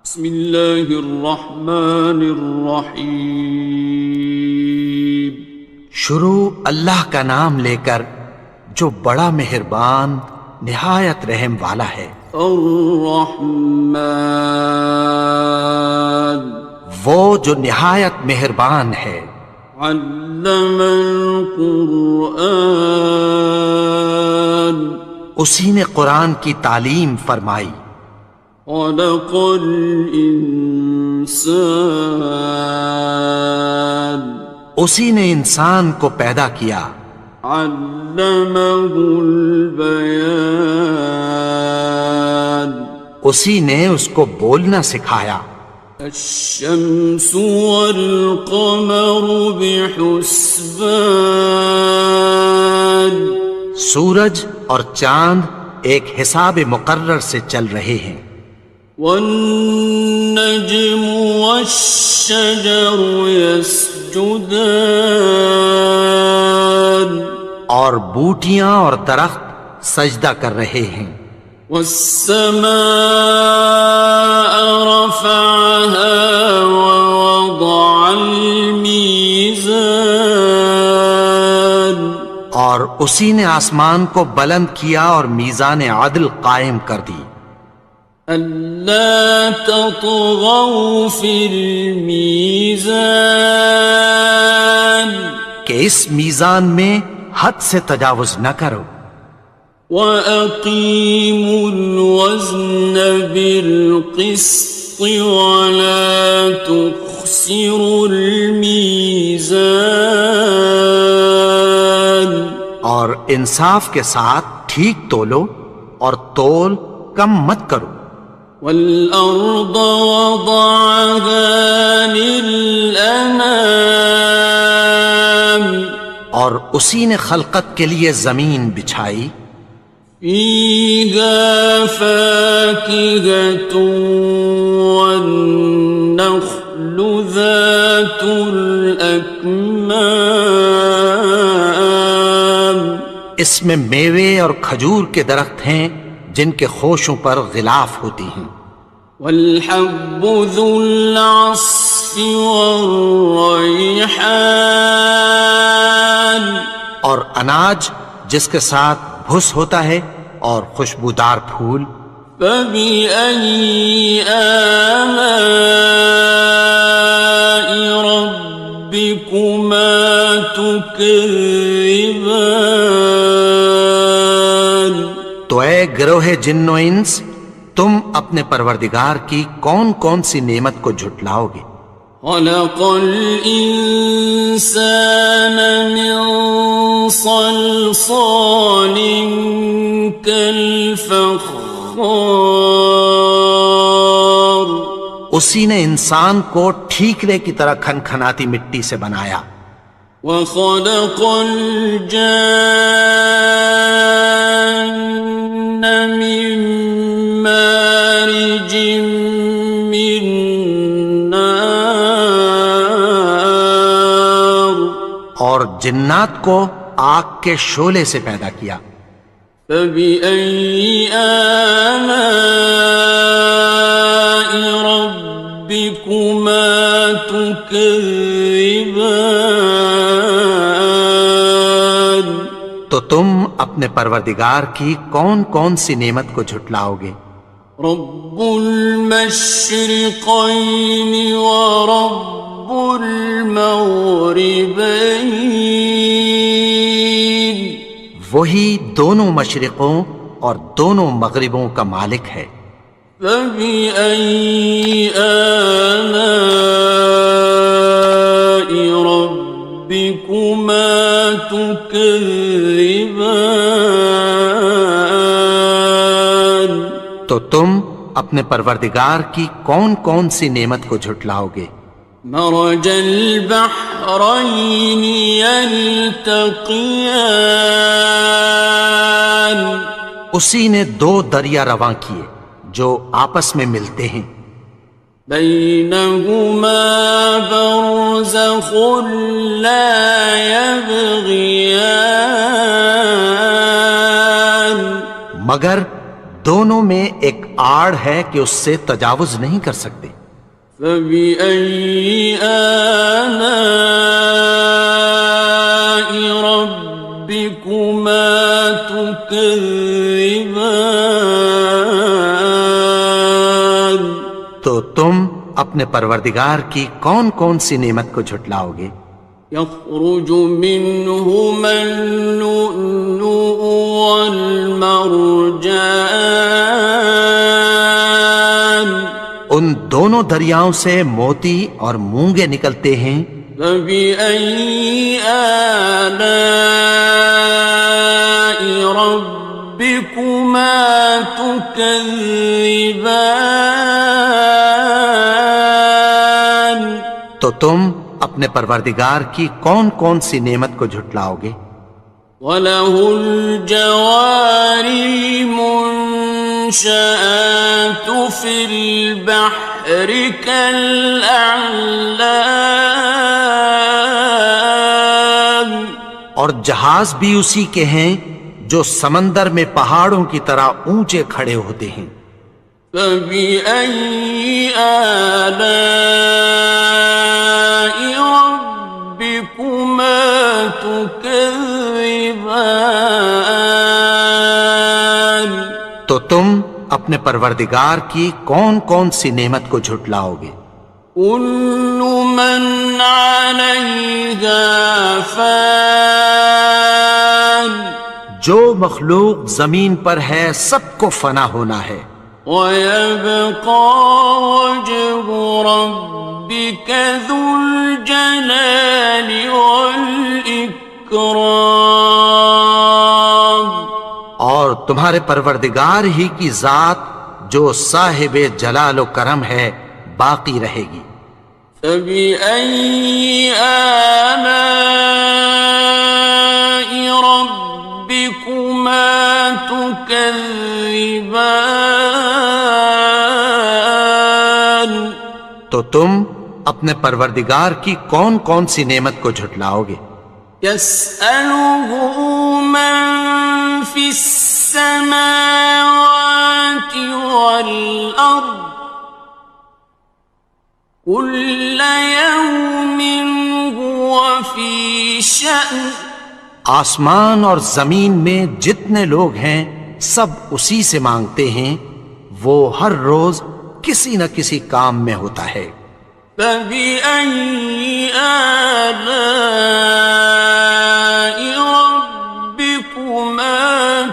بسم اللہ الرحمن الرحیم۔ شروع اللہ کا نام لے کر جو بڑا مہربان نہایت رحم والا ہے۔ الرحمن، وہ جو نہایت مہربان ہے۔ علم القرآن، اسی نے قرآن کی تعلیم فرمائی۔ خلق الانسان، اسی نے انسان کو پیدا کیا۔ علمہ البیان، اسی نے اس کو بولنا سکھایا۔ الشمس والقمر بحسبان، سورج اور چاند ایک حساب مقرر سے چل رہے ہیں۔ والنجم والشجر يسجدان، اور بوٹیاں اور درخت سجدہ کر رہے ہیں۔ والسماء رفعها ووضع الميزان، اور اسی نے آسمان کو بلند کیا اور میزان عدل قائم کر دی۔ ألا تطغوا في الميزان، کہ اس میزان میں حد سے تجاوز نہ کرو۔ وَأَقِيمُوا الْوَزْنَ بِالْقِسْطِ وَلَا تُخْسِرُوا الْمِيزَانَ، اور انصاف کے ساتھ ٹھیک تولو اور تول کم مت کرو۔ وَالْأَرْضَ وَضَعَهَا لِلْأَنَامِ، اور اسی نے خلقت کے لیے زمین بچھائی۔ فِيهَا فَاكِهَةٌ وَالنَّخْلُ ذَاتُ الْأَكْمَامِ، اس میں میوے اور کھجور کے درخت ہیں جن کے خوشوں پر غلاف ہوتی ہیں۔ وَالْحَبُّ ذُو الْعَصْفِ وَالرَّيْحَانِ، اور اناج جس کے ساتھ بھس ہوتا ہے اور خوشبودار پھول۔ فَبِأَيِّ آلَاءِ رَبِّكُمَا تُكَذِّبَانِ، تو اے گروہ جن و انس، تم اپنے پروردگار کی کون کون سی نعمت کو جھٹلاؤ گے؟ خَلَقَ الْإِنسَانَ مِنْ صَلْصَالٍ كَالْفَخَّارِ، اسی نے انسان کو ٹھیکرے کی طرح کھنکھناتی مٹی سے بنایا۔ وَخَلَقَ الْجَانَّ مِن مَّارِجٍ مِّن نَّارٍ، اور جنات کو آگ کے شعلے سے پیدا کیا۔ فَبِأَيِّ آلَاءِ رَبِّكُمَا تُكَذِّبَانِ، تو تم اپنے پروردگار کی کون کون سی نعمت کو جھٹلاؤ گے؟ رب المشرقین ورب المغربین، وہی دونوں مشرقوں اور دونوں مغربوں کا مالک ہے۔ فَبِأَيِّ آلَاءِ رَبِّكُمَا تُكَذِّبَانِ، تو تم اپنے پروردگار کی کون کون سی نعمت کو جھٹلاؤ گے؟ مرج البحرین یلتقیان، اسی نے دو دریا رواں کیے جو آپس میں ملتے ہیں۔ بینہما برزخ لا یبغیان، مگر دونوں میں ایک آڑ ہے کہ اس سے تجاوز نہیں کر سکتے۔ فبأي آلاء ربكما تكذبان؟ تو تم اپنے پروردگار کی کون کون سی نعمت کو جھٹلاؤ گے؟ يخرج منهما اللؤلؤ والمرجان ان دونوں دریاؤں سے موتی اور مونگے نکلتے ہیں۔ فبأي آلاء ربكما تكذبان؟ تو تم اپنے پروردگار کی کون کون سی نعمت کو جھٹلاؤ گے؟ وَلَهُ الْجَوَارِ الْمُنشَآتُ فِي الْبَحْرِ كَالْأَعْلَامِ، اور جہاز بھی اسی کے ہیں جو سمندر میں پہاڑوں کی طرح اونچے کھڑے ہوتے ہیں۔ فَبِأَيِّ آلَاءِ رَبِّكُمَا تُكَذِّبَانِ؟ تو تم اپنے پروردگار کی کون کون سی نعمت کو جھٹلاؤ گے؟ كُلُّ مَنْ عَلَيْهَا فَانٍ، جو مخلوق زمین پر ہے سب کو فنا ہونا ہے۔ وَيَبْقَى وَجْهُ رَبِّكَ ذُو الْجَلَالِ وَالْإِكْرَامِ، اور تمہارے پروردگار ہی کی ذات جو صاحب جلال و کرم ہے باقی رہے گی۔ فَبِأَيِّ آلَاءِ رَبِّكُمَا تُكَذِّبَانِ؟ تو تم اپنے پروردگار کی کون کون سی نعمت کو جھٹلاؤ گے؟ يَسْأَلُهُ مَن فِي السَّمَاوَاتِ وَالْأَرْضِ كُلَّ يَوْمٍ هُوَ فِي شَأْنٍ، آسمان اور زمین میں جتنے لوگ ہیں سب اسی سے مانگتے ہیں، وہ ہر روز کسی نہ کسی کام میں ہوتا ہے۔ فَبِأَيِّ آلَاءِ رَبِّكُمَا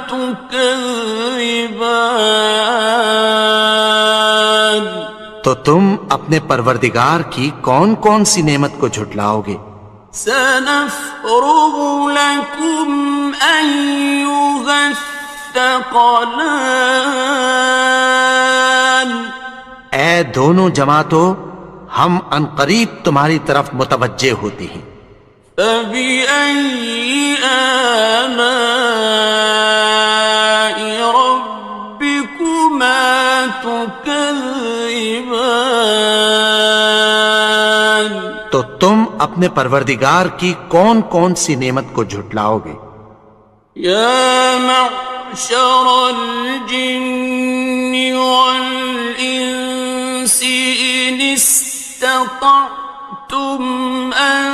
تُكَذِّبَانِ؟ تو تم اپنے پروردگار کی کون کون سی نعمت کو جھٹلاؤ گے؟ سَنَفْرُغُ لَكُمْ أَيُّهَ الثَّقَلَانِ، اے دونوں جماعتوں، ہم عنقریب تمہاری طرف متوجہ ہوتے ہیں۔ فَبِأَيِّ آلَاءِ رَبِّكُمَا تُكَذِّبَانِ؟ تو تم اپنے پروردگار کی کون کون سی نعمت کو جھٹلاؤ گے؟ يَا مَعْشَرَ الْجِنِّ وَالْإِنسِ إِنِ اسْتَطَعْتُمْ أَن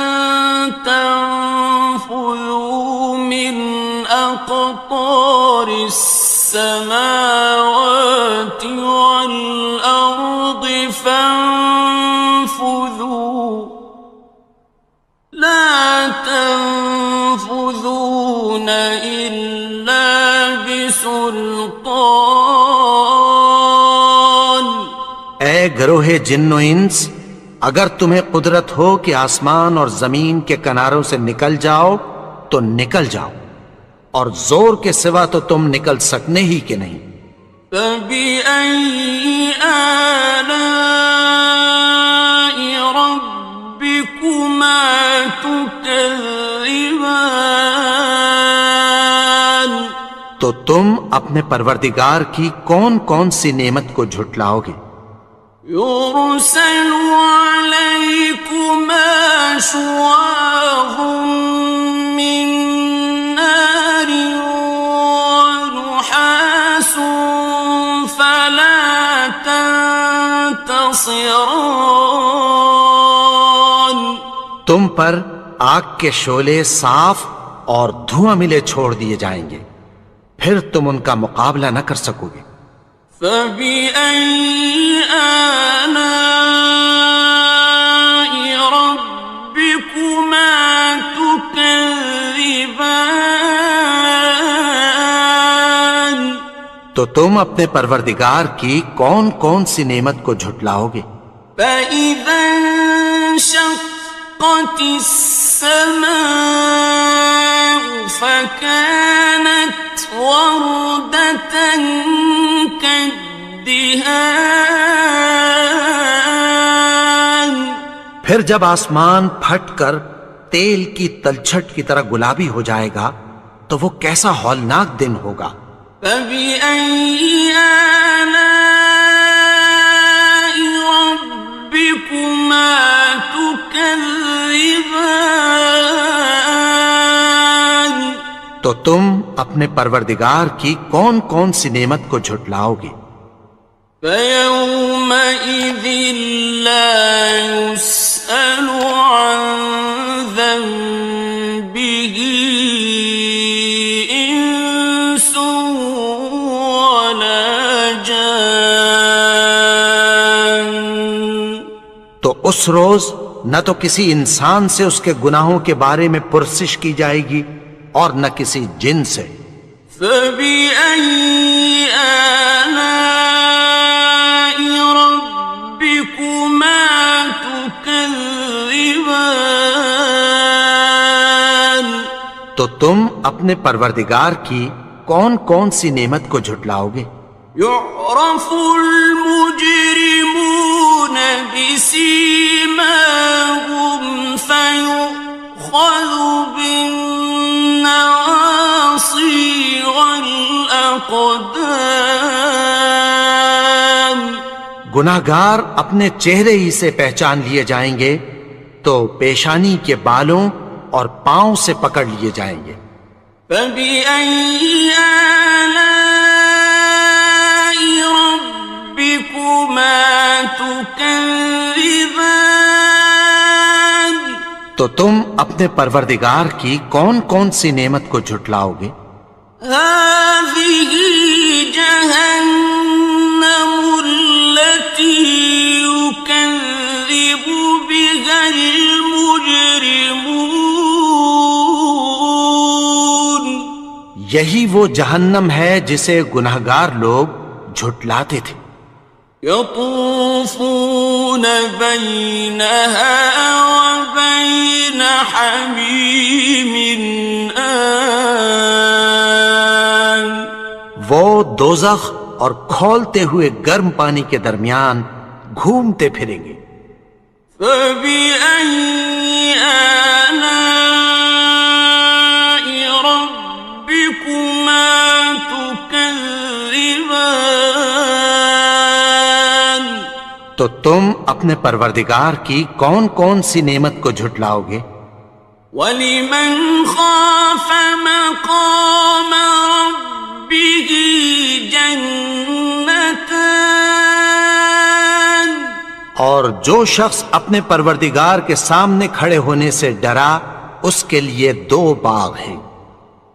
تَنفُذُوا مِنْ أَقْطَارِ السَّمَاوَاتِ وَالْأَرْضِ فَانفُذُوا لَا تَنفُذُونَ إِلَّا بِسُلْطَانٍ۔ اے گروہ جن و انس، اگر تمہیں قدرت ہو کہ آسمان اور زمین کے کناروں سے نکل جاؤ تو نکل جاؤ، اور زور کے سوا تو تم نکل سکنے ہی کہ نہیں۔ فَبِأَيِّ آلَاءِ رَبِّكُمَا تُكَذِّبَانِ؟ تو تم اپنے پروردگار کی کون کون سی نعمت کو جھٹلاؤ گے؟ يُرْسَلُ عَلَيْكُمَا شُوَاظٌ مِّن نَّارٍ وَنُحَاسٌ فَلَا خاصران. تم پر آگ کے شعلے صاف اور دھواں ملے چھوڑ دیے جائیں گے، پھر تم ان کا مقابلہ نہ کر سکو گے۔ فَبِأَيِّ آلَاءِ رَبِّكُمَا تُكَذِّبَانِ. تو تم اپنے پروردگار کی کون کون سی نعمت کو جھٹلاؤ گے؟ فَإِذَا انشَقَّتِ السَّمَاءُ فَكَانَتْ وَرْدَةً كَالدِّهَانِ. پھر جب آسمان پھٹ کر تیل کی تلچھٹ کی طرح گلابی ہو جائے گا تو وہ کیسا ہولناک دن ہوگا۔ فَبِأَيِّ آلَاءِ رَبِّكُمَا تُكَذِّبَانِ. تو تم اپنے پروردگار کی کون کون سی نعمت کو جھٹلاؤ گے؟ فَيَوْمَئِذٍ لَا يُسْأَلُ عَنْ ذَنبِهِ إِنسٌ وَلَا جَانٌ. تو اس روز نہ تو کسی انسان سے اس کے گناہوں کے بارے میں پرسش کی جائے گی اور نہ کسی جن سے۔ فَبِأَيِّ آلَاءِ رَبِّكُمَا تُكَذِّبَانِ. تو تم اپنے پروردگار کی کون کون سی نعمت کو جھٹلاؤ گے؟ يُعْرَفُ الْمُجْرِمُونَ بِسِيمَاهُمْ فَيُؤْخَذُ بِالنَّوَاصِي وَالْأَقْدَامِ. گناہگار اپنے چہرے ہی سے پہچان لیے جائیں گے تو پیشانی کے بالوں اور پاؤں سے پکڑ لیے جائیں گے۔ فَبِأَيِّ آلَاءِ رَبِّكُمَا تُكَذِّبَانِ. تو تم اپنے پروردگار کی کون کون سی نعمت کو جھٹلاؤ گے؟ هَٰذِهِ جَهَنَّمُ الَّتِي يُكَذِّبُ بِهَا الْمُجْرِمُونَ. یہی وہ جہنم ہے جسے گناہگار لوگ جھٹلاتے تھے۔ يَطُوفُونَ بَيْنَهَا وَبَيْنَ حَمِيمٍ آنٍ. وہ دوزخ اور کھولتے ہوئے گرم پانی کے درمیان گھومتے پھریں گے۔ فَبِأَيِّ آلَاءِ رَبِّكُمَا تُكَذِّبَانِ. تو تم اپنے پروردگار کی کون کون سی نعمت کو جھٹلاؤ گے؟ وَلِمَنْ خَافَ مَقَامَ رَبِّهِ جَنَّتَانِ. اور جو شخص اپنے پروردگار کے سامنے کھڑے ہونے سے ڈرا اس کے لیے دو باغ ہیں۔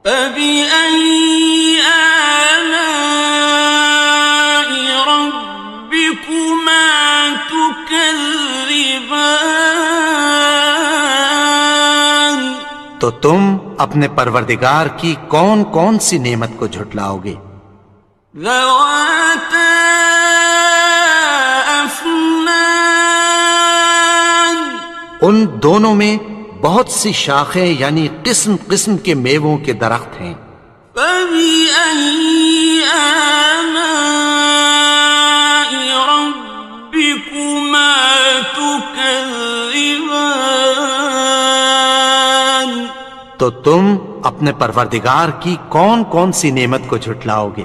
فَبِأَيِّ آلَاءِ رَبِّكُمَا تُكَذِّبَانِ. تو تم اپنے پروردگار کی کون کون سی نعمت کو جھٹلاؤ گے؟ ذَوَاتَا أَفْنَانٍ. ان دونوں میں بہت سی شاخیں یعنی قسم قسم کے میووں کے درخت ہیں۔ فَبِأَيِّ آلَاءِ رَبِّكُمَا تُكَذِّبَانِ. تو تم اپنے پروردگار کی کون کون سی نعمت کو جھٹلاؤ گے؟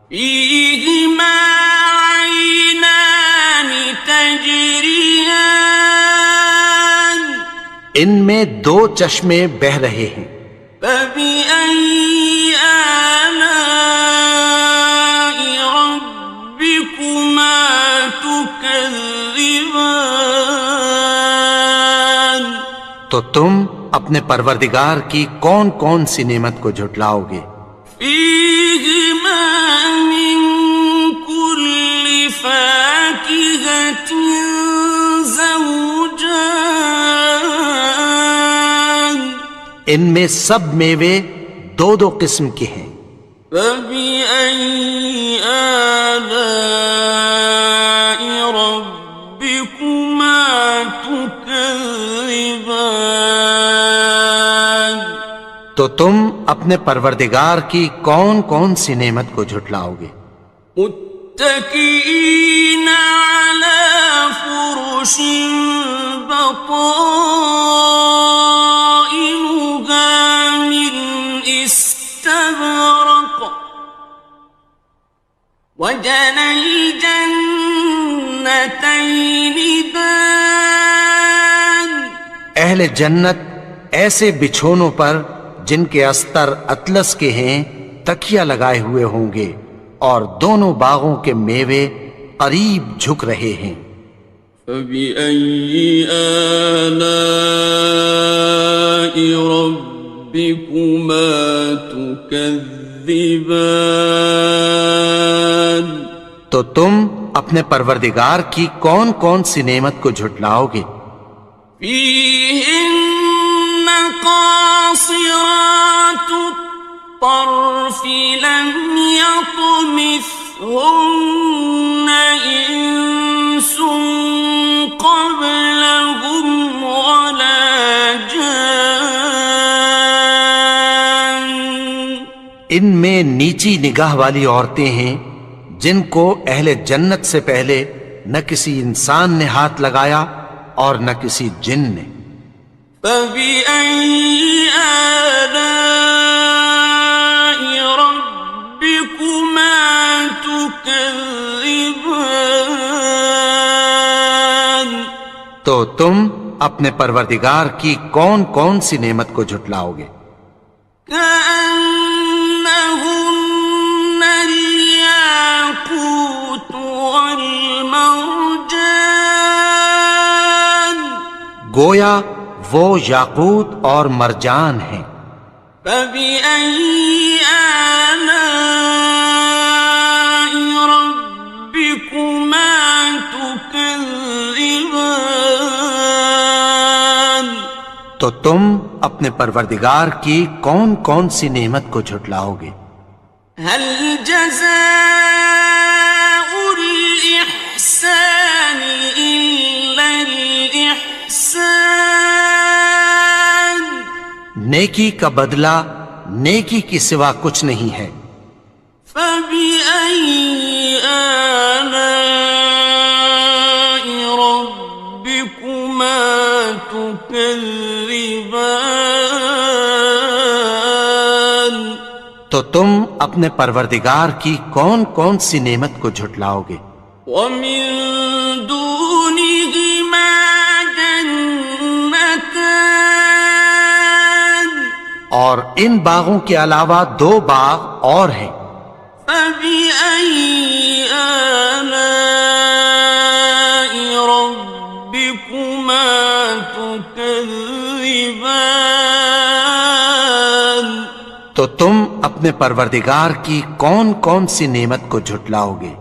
فِيهِمَا عَيْنَانِ تَجْرِيَانِ. ان میں دو چشمے بہہ رہے ہیں۔ فَبِأَيِّ آلَاءِ رَبِّكُمَا تُكَذِّبَانِ. تو تم اپنے پروردگار کی کون کون سی نعمت کو جھٹلاؤ گے؟ فيهما من كل فاكهة زوجان ان میں سب میوے دو دو قسم کے ہیں۔ فبأي آلاء ربكما تكذبان تو تم اپنے پروردگار کی کون کون سی نعمت کو جھٹلاؤ گے؟ متكئين على فرش بطائنها من استبرق وجنى الجنتين دان اہل جنت ایسے بچھونوں پر جن کے استر اطلس کے ہیں تکیہ لگائے ہوئے ہوں گے، اور دونوں باغوں کے میوے قریب جھک رہے ہیں۔ فبأي آلاء ربكما تكذبان تو تم اپنے پروردگار کی کون کون سی نعمت کو جھٹلاؤ گے؟ فيهن قاصرات الطرف لم يطمثهن إنس قبلهم ولا جان ان میں نیچی نگاہ والی عورتیں ہیں جن کو اہل جنت سے پہلے نہ کسی انسان نے ہاتھ لگایا اور نہ کسی جن نے۔ فبأي آلاء ربكما تكذبان تو تم اپنے پروردگار کی کون کون سی نعمت کو جھٹلاؤ گے؟ كأنهن الياقوت والمرجان گویا وہ یاقوت اور مرجان ہیں۔ فبأي آلاء ربكما تكذبان تو تم اپنے پروردگار کی کون کون سی نعمت کو جھٹلاؤ گے؟ هل جزاء الإحسان إلا الإحسان نیکی کا بدلہ نیکی کی سوا کچھ نہیں ہے۔ فبأي آلاء ربكما تكذبان تو تم اپنے پروردگار کی کون کون سی نعمت کو جھٹلاؤ گے؟ ومن دونهما جنتان اور ان باغوں کے علاوہ دو باغ اور ہیں۔ فبأي آلاء ربكما تكذبان تو تم اپنے پروردگار کی کون کون سی نعمت کو جھٹلاؤ گے؟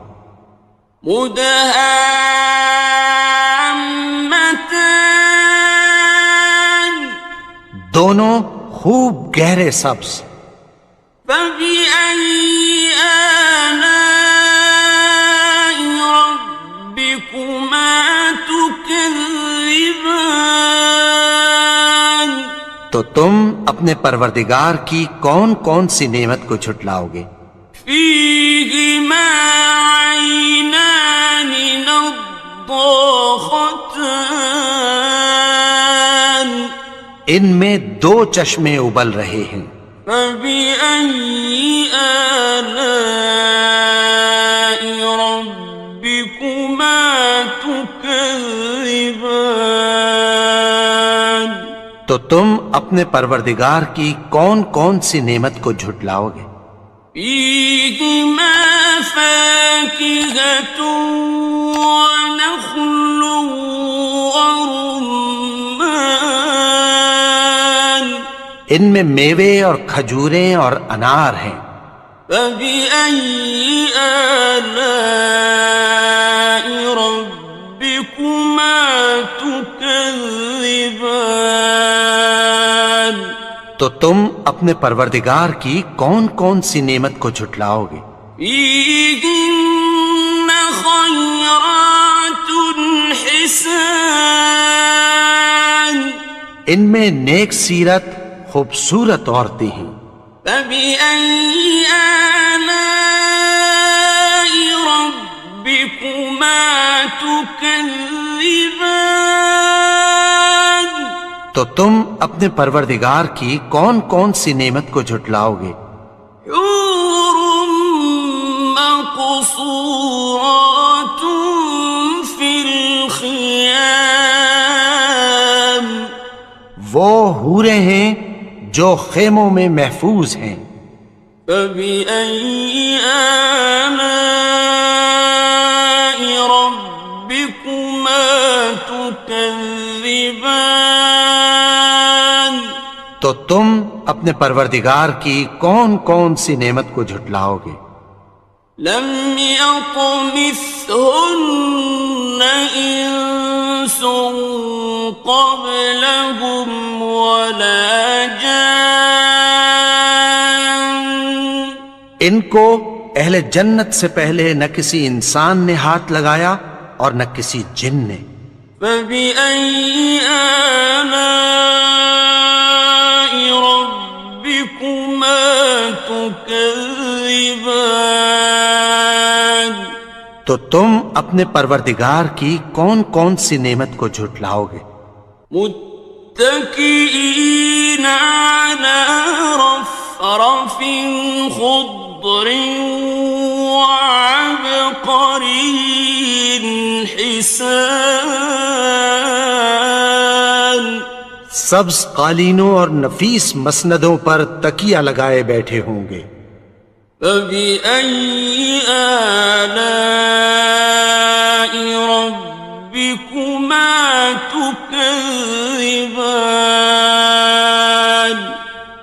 مدهامتان دونوں خوب گہرے سبز۔ فبأي آلاء ربكما تكذبان تو تم اپنے پروردگار کی کون کون سی نعمت کو جھٹلاؤ گے؟ فيهما عينان نضاختان ان میں دو چشمے ابل رہے ہیں۔ فبأي آلاء ربكما تكذبان تو تم اپنے پروردگار کی کون کون سی نعمت کو جھٹلاؤ گے؟ فيهما فاكهة ونخل ورمان ان میں میوے اور کھجوریں اور انار ہیں۔ فبأي آلاء ربكما تكذبان؟ تو تم اپنے پروردگار کی کون کون سی نعمت کو جھٹلاؤ گے؟ فيهن خيرات حسان، ان میں نیک سیرت خوبصورت عورتیں ہیں۔ فبأي آلاء ربكما تكذبان؟ تو تم اپنے پروردگار کی کون کون سی نعمت کو جھٹلاؤ گے؟ حور مقصورات في الخيام، وہ حوریں ہیں جو خیموں میں محفوظ ہیں۔ فبأي آلاء ربكما تكذبان؟ تو تم اپنے پروردگار کی کون کون سی نعمت کو جھٹلاؤ گے؟ لم يطمثهن إنس قبلهم ولا جان، ان کو اہل جنت سے پہلے نہ کسی انسان نے ہاتھ لگایا اور نہ کسی جن نے۔ فبأي آلاء ربكما تكذبان؟ تو تم اپنے پروردگار کی کون کون سی نعمت کو جھٹلاؤ گے؟ متكئين على رفرف خضر وعبقري حسان، سبز قالینوں اور نفیس مسندوں پر تکیہ لگائے بیٹھے ہوں گے۔ فبأي آلاء ربكما تكذبان؟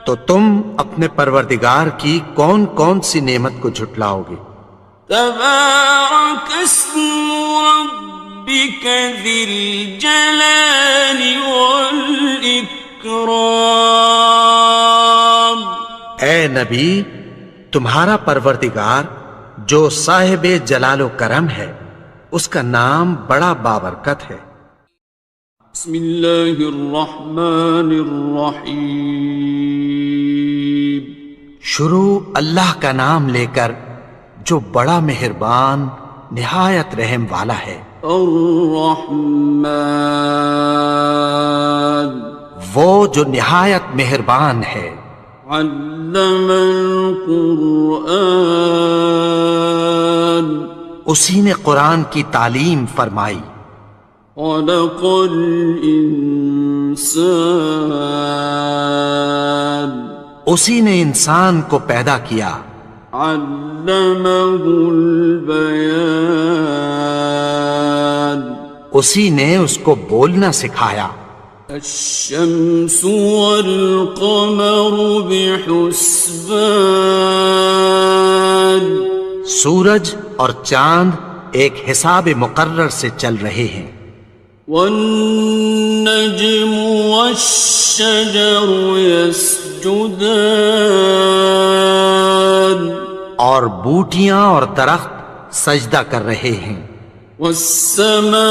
تو تم اپنے پروردگار کی کون کون سی نعمت کو جھٹلاؤ گے؟ تبارك اسم ربك ذي الجلال والإكرام۔ اے نبی، تمہارا پروردگار جو صاحب جلال و کرم ہے، اس کا نام بڑا بابرکت ہے۔ بسم اللہ الرحمن الرحیم، شروع اللہ کا نام لے کر جو بڑا مہربان نہایت رحم والا ہے۔ الرحمن، وہ جو نہایت مہربان ہے۔ علم القرآن، اسی نے قرآن کی تعلیم فرمائی۔ خلق الانسان، اسی نے انسان کو پیدا کیا۔ علمہ البیان، اسی نے اس کو بولنا سکھایا۔ الشمس والقمر بحسبان، سورج اور چاند ایک حساب مقرر سے چل رہے ہیں۔ والنجم والشجر يسجدان، اور بوٹیاں اور درخت سجدہ کر رہے ہیں۔ والسماء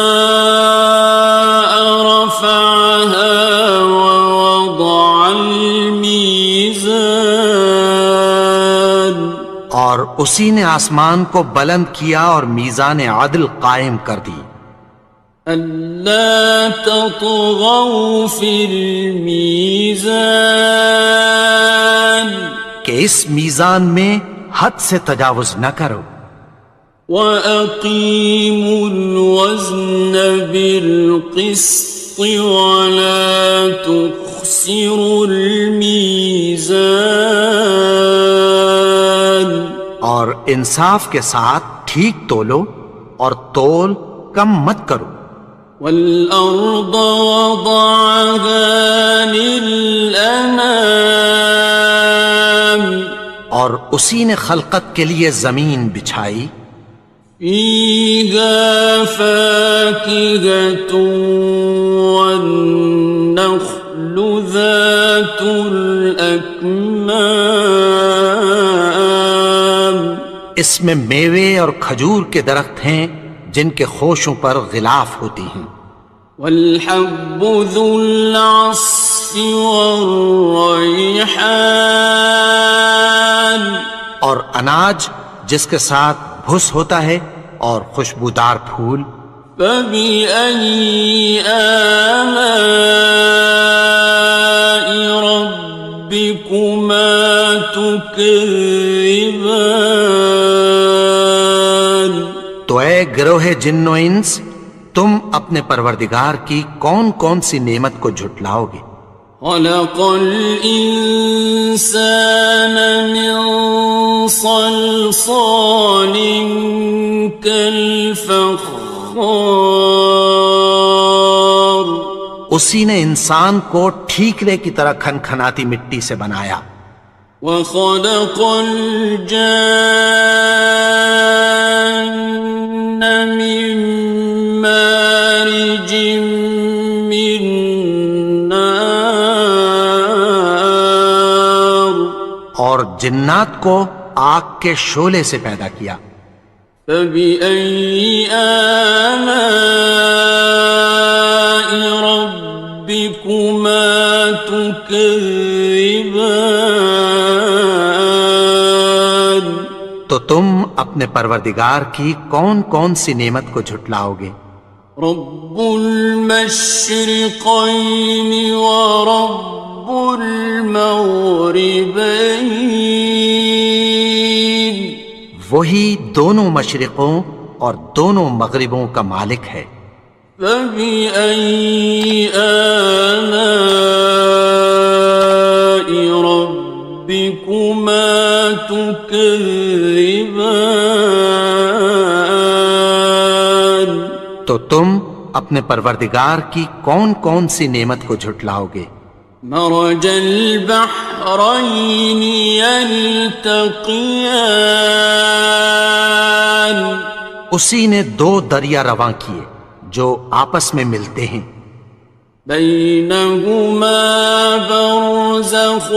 رفعها ووضع الميزان، اور اسی نے آسمان کو بلند کیا اور میزان عدل قائم کر دی۔ ألا تطغوا في الميزان، کہ اس میزان میں حد سے تجاوز نہ کرو۔ وَأَقِيمُوا الْوَزْنَ بِالْقِسْطِ وَلَا تُخْسِرُوا الْمِيزَانَ، اور انصاف کے ساتھ ٹھیک تولو اور تول کم مت کرو۔ والأرض وضعها للأنام اور اسی نے خلقت کے لیے زمین بچھائی، فيها فاكهة والنخل ذات الأكمام اس میں میوے اور کھجور کے درخت ہیں جن کے خوشوں پر غلاف ہوتی ہیں، والحب ذو العصف والریحان اور اناج جس کے ساتھ بھس ہوتا ہے اور خوشبودار پھول۔ فبأي آلاء ربكما تكذبان تو اے گروہ جن و انس، تم اپنے پروردگار کی کون کون سی نعمت کو جھٹلاؤ گے؟ خلق الإنسان من صلصال كالفخار اسی نے انسان کو ٹھیکرے کی طرح کھنکھناتی مٹی سے بنایا، وخلق الجان من مارج من نار اور جنات کو آگ کے شعلے سے پیدا کیا۔ فبأي آلاء ربكما تكذبان تو تم اپنے پروردگار کی کون کون سی نعمت کو جھٹلاؤ گے؟ رب المشرقين ورب المغربين وہی دونوں مشرقوں اور دونوں مغربوں کا مالک ہے۔ فبأي آلاء ربكما تكذبان تو تم اپنے پروردگار کی کون کون سی نعمت کو جھٹلاؤ گے؟ مرج البحرين يلتقيان اسی نے دو دریا رواں کیے جو آپس میں ملتے ہیں، بينهما برزخ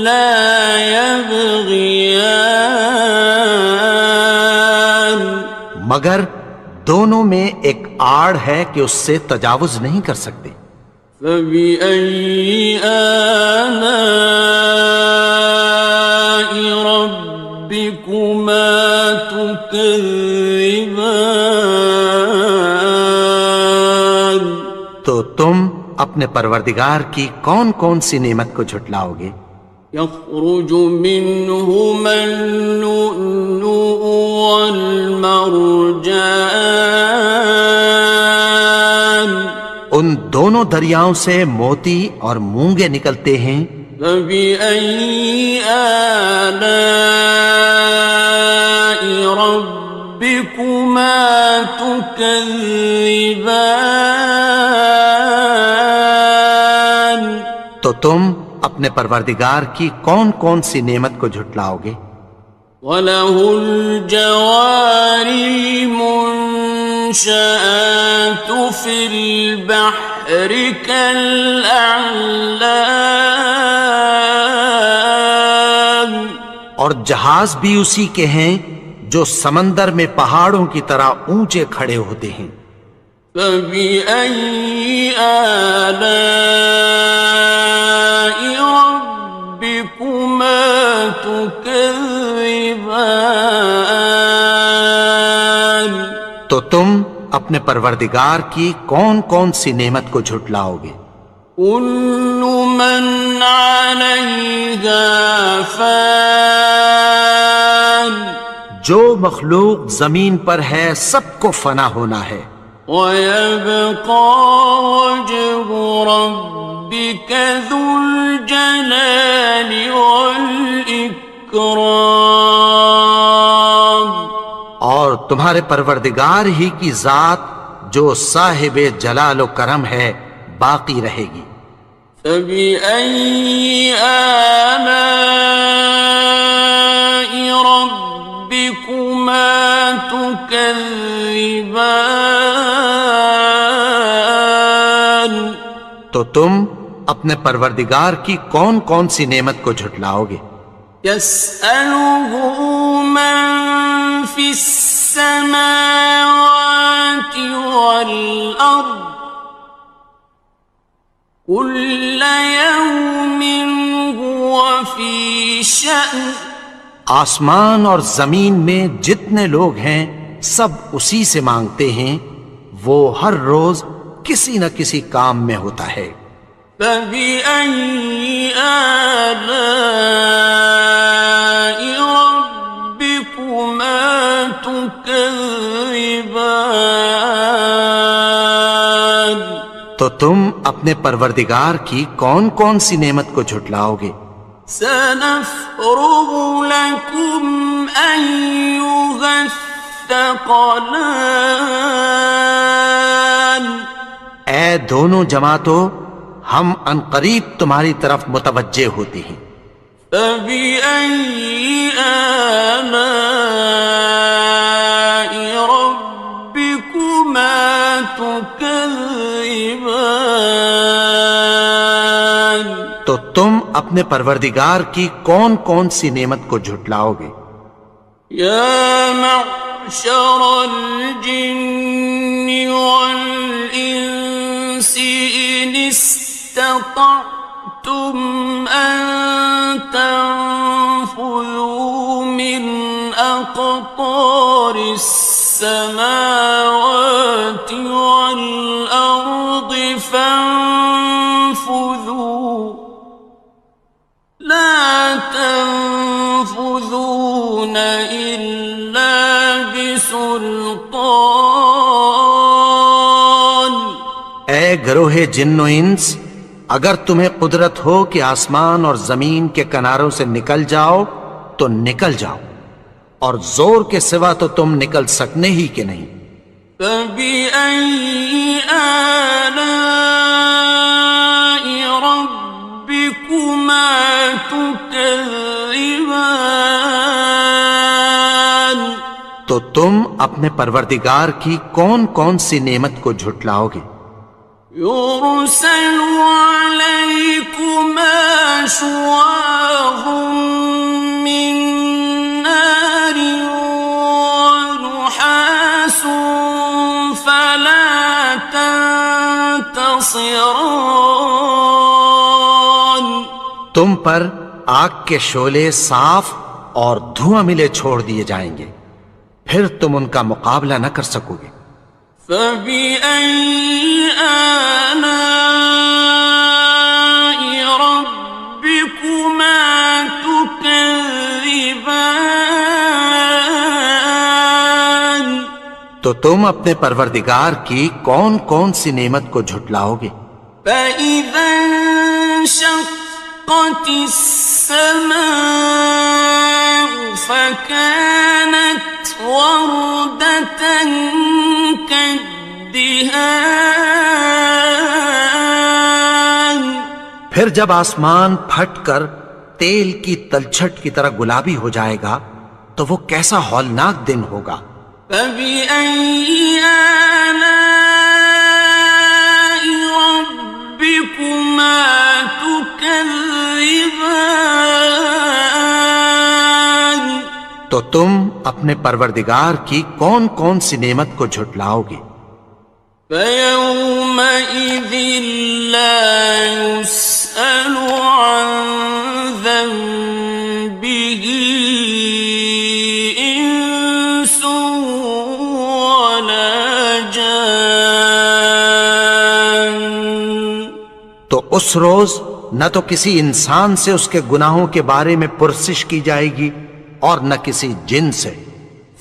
لا يبغيان مگر دونوں میں ایک آڑ ہے کہ اس سے تجاوز نہیں کر سکتے۔ فبأي آلاء ربكما تكذبان تو تم اپنے پروردگار کی کون کون سی نعمت کو جھٹلاؤ گے؟ يخرج منهما اللؤلؤ والمرجان ان دونوں دریاؤں سے موتی اور مونگے نکلتے ہیں۔ فبأي آلاء ربكما تكذبان تو تم اپنے پروردگار کی کون کون سی نعمت کو جھٹلاؤ گے؟ وَلَهُ الْجَوَارِ الْمُنشَآتُ فِي الْبَحْرِ كَالْأَعْلَامِ اور جہاز بھی اسی کے ہیں جو سمندر میں پہاڑوں کی طرح اونچے کھڑے ہوتے ہیں۔ فَبِأَيِّ آلَاءِ رَبِّكُمَا تُكَذِّبَانِ تو تم اپنے پروردگار کی کون کون سی نعمت کو جھٹلاؤ گے؟ كُلُّ مَنْ عَلَيْهَا فَانٍ جو مخلوق زمین پر ہے سب کو فنا ہونا ہے، وَيَبْقَى وَجْهُ رَبِّكَ ذُو الْجَلَالِ وَالْإِكْرَامِ اور تمہارے پروردگار ہی کی ذات جو صاحب جلال و کرم ہے باقی رہے گی۔ فَبِأَيِّ آلَاءِ رَبِّكُمَا تُكَذِّبَانِ؟ تو تم اپنے پروردگار کی کون کون سی نعمت کو جھٹلاؤ گے؟ يَسْأَلُهُ مَن فِي السَّمَاوَاتِ وَالْأَرْضِ كُلَّ يَوْمٍ هُوَ فِي شَأْنٍ۔ آسمان اور زمین میں جتنے لوگ ہیں سب اسی سے مانگتے ہیں، وہ ہر روز کسی نہ کسی کام میں ہوتا ہے۔ فَبِأَيِّ آلَاءِ رَبِّكُمَا تُكَذِّبَانِ؟ تو تم اپنے پروردگار کی کون کون سی نعمت کو جھٹلاؤ گے؟ سَنَفْرُغُ لَكُمْ أَيُّهَ الثَّقَلَانِ۔ اے دونوں جماعتوں، ہم عنقریب تمہاری طرف متوجہ ہوتے ہیں۔ فَبِأَيِّ آلَاءِ رَبِّكُمَا تُكَذِّبَانِ؟ تو تم اپنے پروردگار کی کون کون سی نعمت کو جھٹلاؤ گے؟ يَا مَعْشَرَ الْجِنِّ وَالْإِنسِ إِنِ اسْتَطَعْتُمْ أَن تَنفُذُوا مِنْ أَقْطَارِ السَّمَاوَاتِ وَالْأَرْضِ فَانفُذُوا لَا تَنفُذُونَ إِلَّا بِسُلْطَانٍ۔ اے گروہ جن و انس، اگر تمہیں قدرت ہو کہ آسمان اور زمین کے کناروں سے نکل جاؤ تو نکل جاؤ، اور زور کے سوا تو تم نکل سکنے ہی کہ نہیں۔ فَبِأَيِّ آلَاءِ رَبِّكُمَا تُكَذِّبَانِ؟ تو تم اپنے پروردگار کی کون کون سی نعمت کو جھٹلاؤ گے؟ يُرْسَلُ عَلَيْكُمَا شُوَاظٌ مِّن نَّارٍ وَنُحَاسٌ فَلَا تَنتَصِرَانِ۔ تم پر آگ کے شعلے صاف اور دھواں ملے چھوڑ دیے جائیں گے، پھر تم ان کا مقابلہ نہ کر سکو گے۔ فَبِأَيِّ آلَاءِ رَبِّكُمَا تُكَذِّبَانِ؟ تو تم اپنے پروردگار کی کون کون سی نعمت کو جھٹلاؤ گے؟ فَإِذَا انشَقَّتِ السَّمَاءُ فَكَانَتْ وَرْدَةً كَالدِّهَانِ۔ پھر جب آسمان پھٹ کر تیل کی تلچھٹ کی طرح گلابی ہو جائے گا تو وہ کیسا ہولناک دن ہوگا۔ فَبِأَيِّ آلَاءِ رَبِّكُمَا تُكَذِّبَانِ؟ تو تم اپنے پروردگار کی کون کون سی نعمت کو جھٹلاؤ گے؟ فَيَوْمَئِذٍ لَا يُسْأَلُ عَن ذَنبِهِ إِنسٌ وَلَا جَانٌ۔ تو اس روز نہ تو کسی انسان سے اس کے گناہوں کے بارے میں پرسش کی جائے گی اور نہ کسی جن سے۔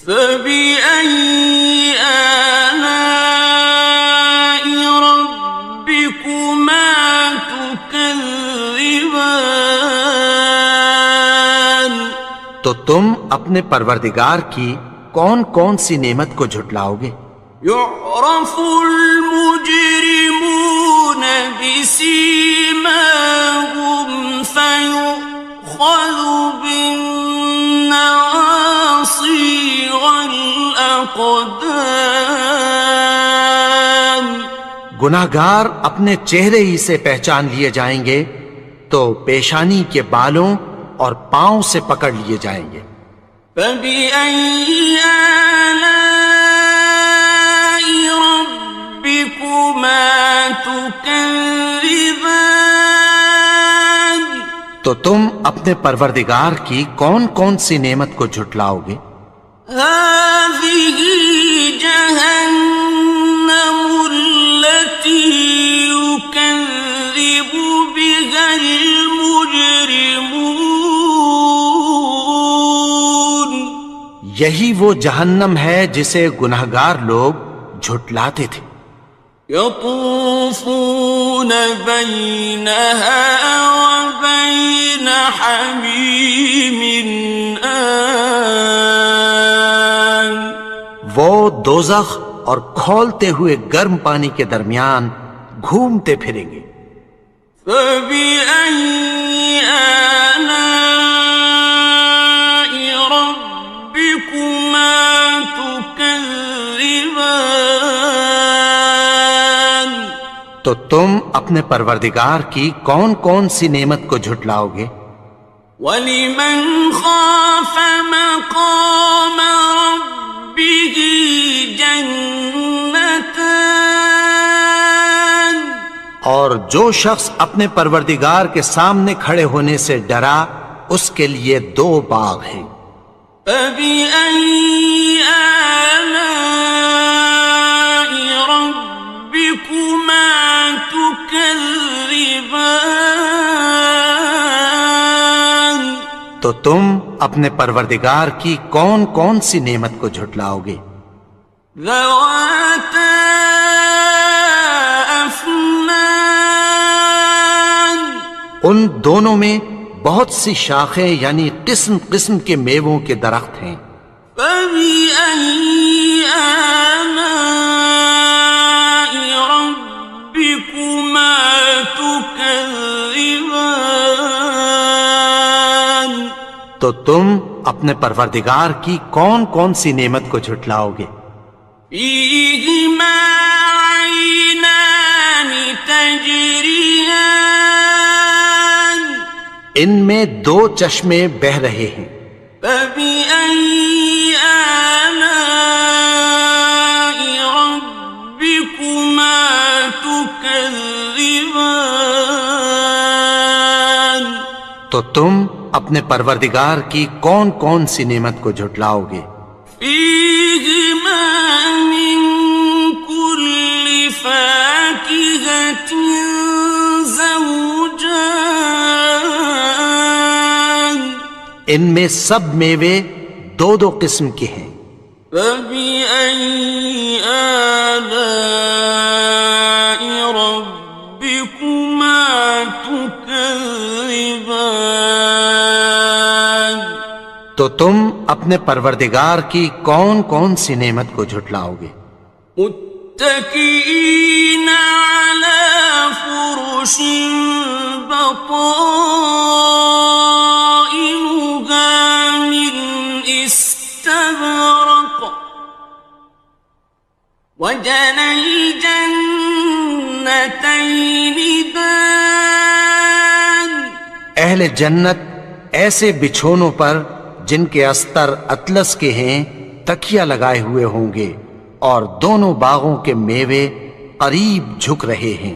فَبِأَيِّ آلَاءِ رَبِّكُمَا تُكَذِّبَانِ؟ تو تم اپنے پروردگار کی کون کون سی نعمت کو جھٹلاؤ گے؟ يعرف المجرمون بسيماهم فيؤخذ بالنواصي والأقدام. گناہگار اپنے چہرے ہی سے پہچان لیے جائیں گے تو پیشانی کے بالوں اور پاؤں سے پکڑ لیے جائیں گے. فَبِأَيِّ آلَاءِ رَبِّكُمَا تُكَذِّبَانِ. تو تم اپنے پروردگار کی کون کون سی نعمت کو جھٹلاؤ گے؟ هَٰذِهِ جَهَنَّمُ الَّتِي يُكَذِّبُ بِهَا الْمُجْرِمُونَ. یہی وہ جہنم ہے جسے گناہگار لوگ جھٹلاتے تھے. يطوفون بينها وبين حميم آن. وہ دوزخ اور کھولتے ہوئے گرم پانی کے درمیان گھومتے پھریں گے. فبأي آلاء ربكما تكذبان. تو تم اپنے پروردگار کی کون کون سی نعمت کو جھٹلاؤ گے؟ وَلِمَنْ خَافَ مَقَامَ رَبِّهِ جَنَّتَانِ. اور جو شخص اپنے پروردگار کے سامنے کھڑے ہونے سے ڈرا اس کے لیے 2 باغ ہیں. فَبِأَيِّ آلَاءِ رَبِّكُمَا تُكَذِّبَانِ. تو تم اپنے پروردگار کی کون کون سی نعمت کو جھٹلاؤ گے؟ ذَوَاتَا أَفْنَانٍ. ان دونوں میں بہت سی شاخیں یعنی قسم قسم کے میووں کے درخت ہیں. فَبِأَيِّ آلَاءِ رَبِّكُمَا تُكَذِّبَانِ. تو تم اپنے پروردگار کی کون کون سی نعمت کو جھٹلاؤ گے؟ فِيهِمَا عَيْنَانِ تَجْرِيَانِ. ان میں 2 چشمے بہ رہے ہیں. فَبِأَيِّ آلَاءِ رَبِّكُمَا تُكَذِّبَانِ. تو تم اپنے پروردگار کی کون کون سی نعمت کو جھٹلاؤ گے؟ فِيهِمَا مِن كُلِّ فَاكِهَةٍ زَوْجَانِ. ان میں سب میوے 2 قسم کے ہیں. فَبِأَيِّ آلَاءِ رَبِّكُمَا تُكَذِّبَانِ. تو تم اپنے پروردگار کی کون کون سی نعمت کو جھٹلاؤ گے؟ متكئين على فرش بطائنها من استبرق وجنى الجنتين دان. اہل جنت ایسے بچھونوں پر جن کے استر اطلس کے ہیں تکیہ لگائے ہوئے ہوں گے اور دونوں باغوں کے میوے قریب جھک رہے ہیں.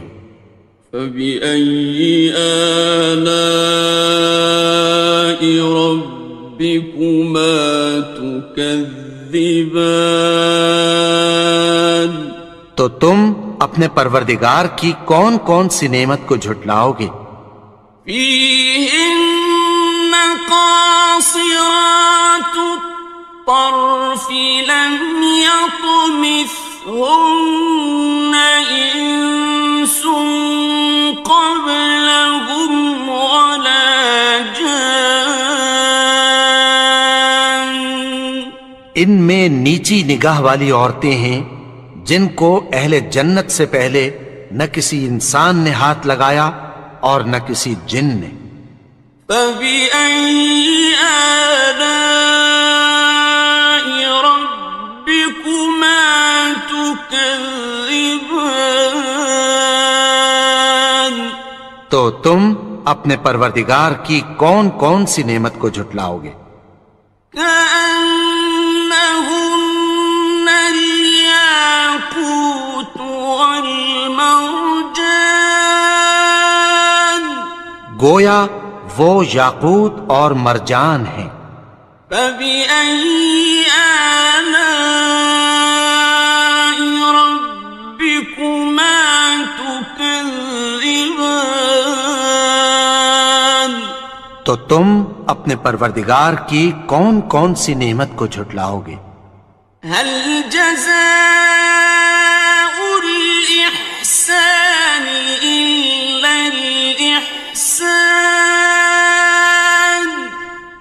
فَبِأَيِّ آلَاءِ رَبِّكُمَا تُكَذِّبَانِ. تو تم اپنے پروردگار کی کون کون سی نعمت کو جھٹلاؤ گے؟ فِيهِنَّ قَاصِرَاتُ الطَّرْفِ لَمْ يَطْمِثْهُنَّ إِنسٌ قَبْلَهُمْ وَلَا جَانٌّ. ان میں نیچی نگاہ والی عورتیں ہیں جن کو اہل جنت سے پہلے نہ کسی انسان نے ہاتھ لگایا اور نہ کسی جن نے۔ فَبِأَيِّ آلَاءِ رَبِّكُمَا تُكَذِّبَانِ؟ تو تم اپنے پروردگار کی کون کون سی نعمت کو جھٹلاؤ گے؟ كأنهن الياقوت والمرجان، گویا وہ یاقوت اور مرجان ہیں۔ فبأي آلاء ربكما تكذبان؟ تو تم اپنے پروردگار کی کون کون سی نعمت کو جھٹلاؤ گے؟ هل جزاء الإحسان إلا الإحسان؟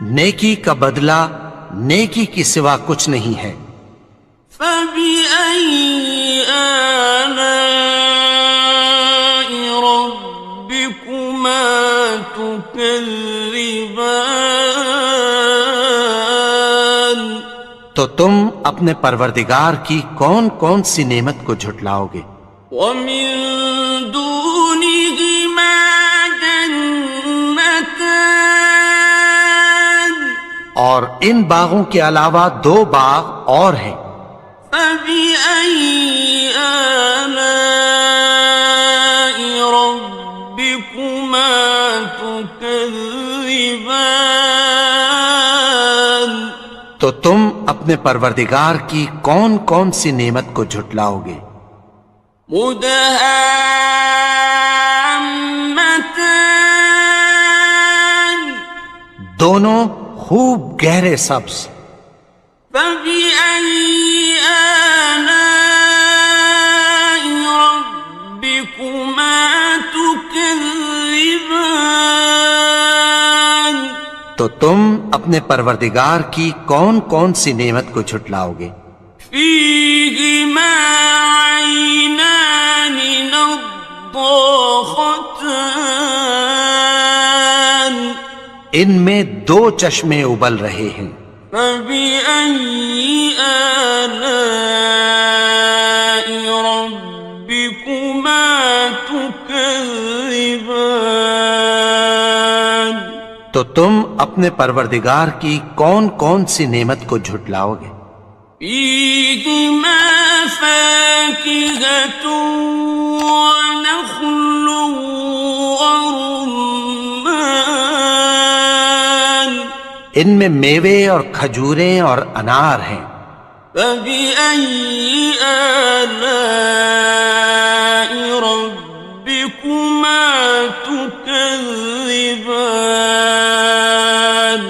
نیکی کا بدلہ نیکی کی سوا کچھ نہیں ہے۔ فبأي آلاء ربكما تكذبان؟ تو تم اپنے پروردگار کی کون کون سی نعمت کو جھٹلاؤ گے؟ ومن دونهما جنتان، اور ان باغوں کے علاوہ دو باغ اور ہیں۔ فبأي آلاء ربكما تكذبان؟ تو تم اپنے پروردگار کی کون کون سی نعمت کو جھٹلاؤ گے؟ مدهامتان، دونوں خوب گہرے سبز۔ فبأي آلاء ربكما تكذبان؟ تو تم اپنے پروردگار کی کون کون سی نعمت کو جھٹلاؤ گے؟ فيهما عينان نضاختان، ان میں دو چشمے ابل رہے ہیں۔ فبأي آلاء ربكما تكذبان؟ تو تم اپنے پروردگار کی کون کون سی نعمت کو جھٹلاؤ گے؟ فيهما فاكهة ونخل ورمان، ان میں میوے اور کھجوریں اور انار ہیں۔ فبأي آلاء ربكما تكذبان؟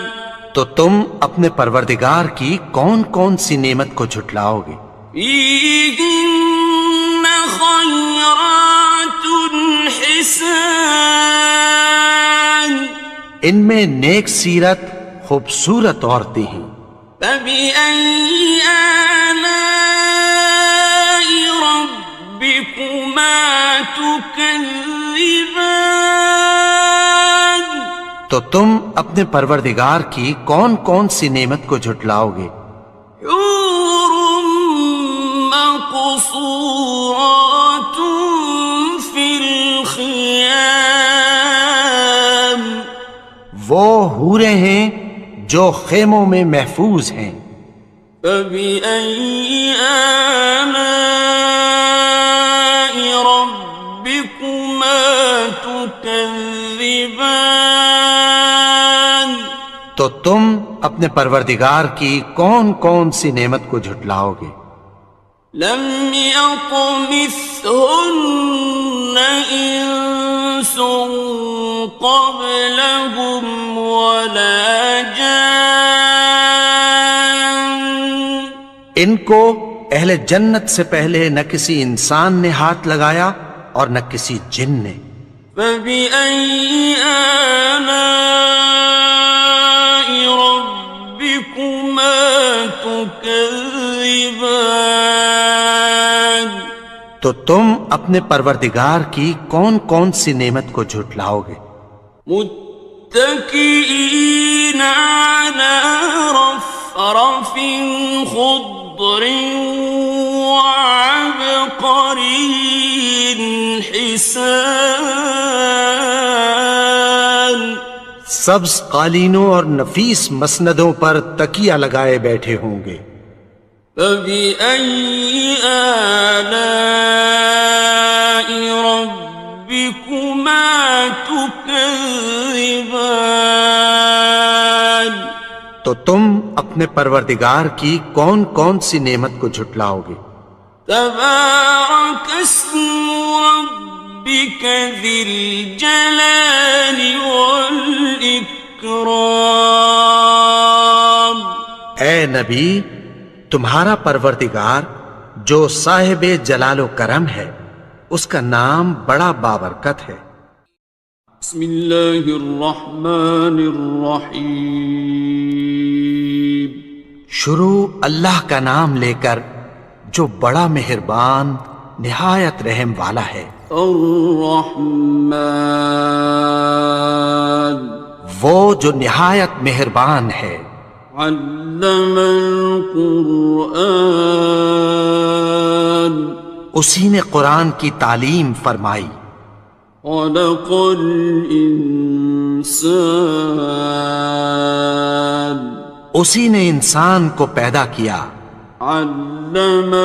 تو تم اپنے پروردگار کی کون کون سی نعمت کو جھٹلاؤ گے؟ فيهن خيرات حسان، ان میں نیک سیرت خوبصورت عورتیں ہیں۔ فبأي آلاء ربكما تكذبان؟ تو تم اپنے پروردگار کی کون کون سی نعمت کو جھٹلاؤ گے؟ حور مقصورات في الخيام، وہ حوریں ہیں جو خیموں میں محفوظ ہیں۔ فبأي آلاء ربكما تكذبان؟ تو تم اپنے پروردگار کی کون کون سی نعمت کو جھٹلاؤ گے؟ لم يطمثهن إنس قبلهم ولا جان، ان کو اہل جنت سے پہلے نہ کسی انسان نے ہاتھ لگایا اور نہ کسی جن نے۔ فبأي آلاء ربكما تكذبان؟ تو تم اپنے پروردگار کی کون کون سی نعمت کو جھٹلاؤ گے؟ متكئين على رفرف خضر وعبقري حسان، سبز قالینوں اور نفیس مسندوں پر تکیہ لگائے بیٹھے ہوں گے۔ فبأي آلاء ربكما تكذبان، تو تم اپنے پروردگار کی کون کون سی نعمت کو جھٹلاؤ گے؟ تبارك اسم ربك ذي الجلال والإكرام، اے نبی، تمہارا پروردگار جو صاحب جلال و کرم ہے، اس کا نام بڑا بابرکت ہے۔ بسم اللہ الرحمن الرحیم، شروع اللہ کا نام لے کر جو بڑا مہربان نہایت رحم والا ہے۔ الرحمن، وہ جو نہایت مہربان ہے۔ علم القرآن، اسی نے قرآن کی تعلیم فرمائی۔ خلق الانسان، اسی نے انسان کو پیدا کیا۔ علمہ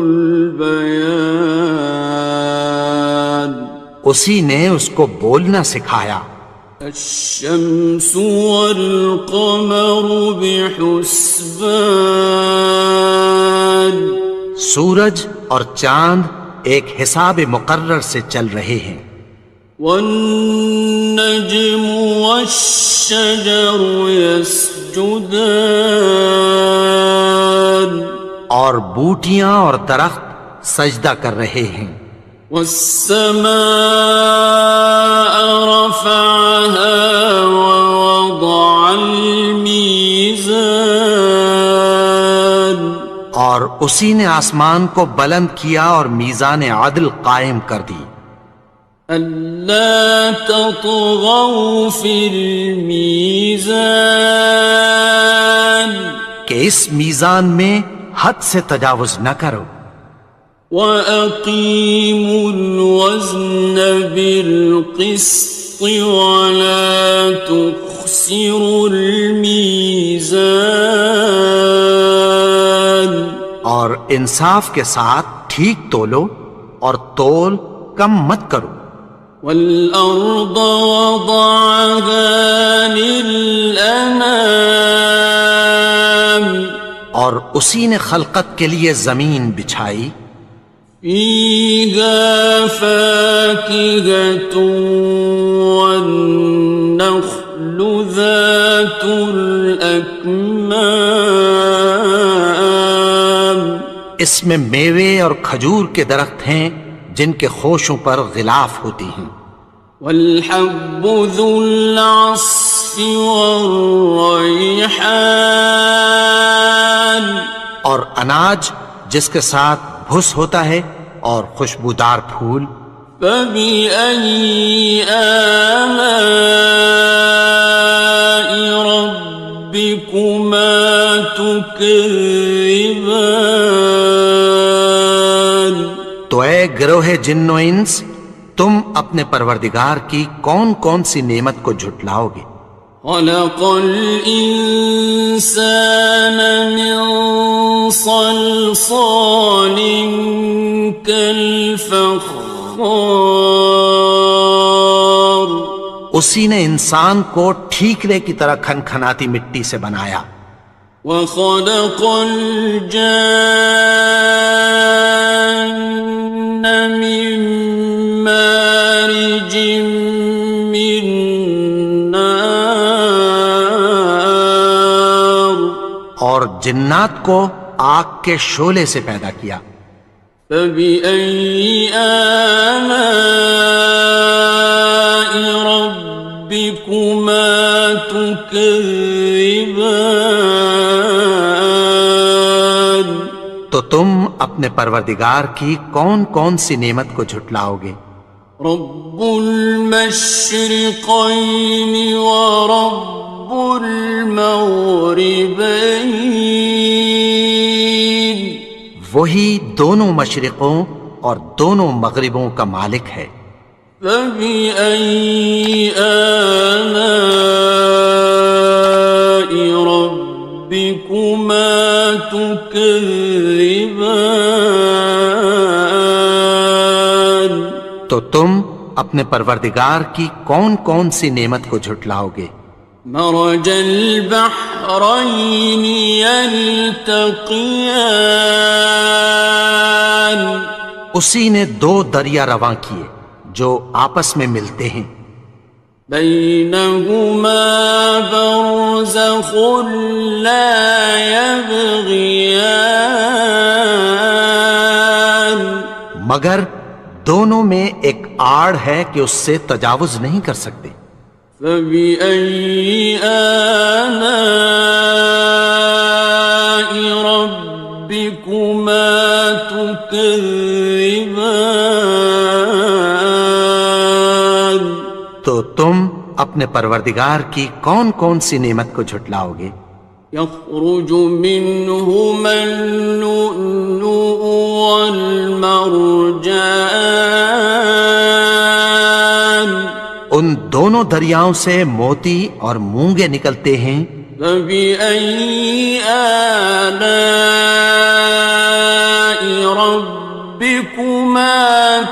البیان، اسی نے اس کو بولنا سکھایا۔ الشمس والقمر بحسبان، سورج اور چاند ایک حساب مقرر سے چل رہے ہیں۔ والنجم والشجر يسجدان، اور بوٹیاں اور درخت سجدہ کر رہے ہیں۔ والسماء رفعها ووضع الميزان، اور اسی نے آسمان کو بلند کیا اور میزان عدل قائم کر دی۔ ألا تطغوا في الميزان، کہ اس میزان میں حد سے تجاوز نہ کرو۔ وَأَقِيمُوا الْوَزْنَ بِالْقِسْطِ وَلَا تُخْسِرُوا الْمِيزَانَ، اور انصاف کے ساتھ ٹھیک تولو اور تول کم مت کرو۔ وَالْأَرْضَ وَضَعَهَا لِلْأَنَامِ، اور اسی نے خلقت کے لیے زمین بچھائی۔ فِيهَا فَاكِهَةٌ وَالنَّخْلُ ذَاتُ الْأَكْمَامِ، اس میں میوے اور کھجور کے درخت ہیں جن کے خوشوں پر غلاف ہوتی ہیں۔ وَالْحَبُّ ذُو الْعَصْفِ وَالرَّيْحَانِ، اور اناج جس کے ساتھ بھس ہوتا ہے اور خوشبودار پھول۔ فَبِأَيِّ آلَاءِ رَبِّكُمَا تُكَذِّبَانِ، تو اے گروہ جن و انس، تم اپنے پروردگار کی کون کون سی نعمت کو جھٹلاؤ گے؟ خَلَقَ الْإِنسَانَ مِنْ صَلْصَالٍ كَالْفَخَّارِ، اسی نے انسان کو ٹھیکرے کی طرح کھنکھناتی مٹی سے بنایا۔ وَخَلَقَ الْجَانَّ مِن مَّارِجٍ مِّن نَّارٍ، اور جنات کو آگ کے شعلے سے پیدا کیا۔ فَبِأَيِّ آلَاءِ رَبِّكُمَا تُكَذِّبَانِ، تو تم اپنے پروردگار کی کون کون سی نعمت کو جھٹلاؤ گے؟ رب المشرقین ورب المغربین، وہی دونوں مشرقوں اور دونوں مغربوں کا مالک ہے۔ فبأي آلاء ربكما تكذبان، تو تم اپنے پروردگار کی کون کون سی نعمت کو جھٹلاؤ گے؟ مرج البحرين يلتقيان، اسی نے دو دریا رواں کیے جو آپس میں ملتے ہیں، بينهما برزخ لا يبغيان، مگر دونوں میں ایک آڑ ہے کہ اس سے تجاوز نہیں کر سکتے۔ فبأي آلاء ربكما تكذبان، تو تم اپنے پروردگار کی کون کون سی نعمت کو جھٹلاؤ گے؟ يخرج منهما اللؤلؤ والمرجان، ان دونوں دریاؤں سے موتی اور مونگے نکلتے ہیں۔ فبأي آلاء ربكما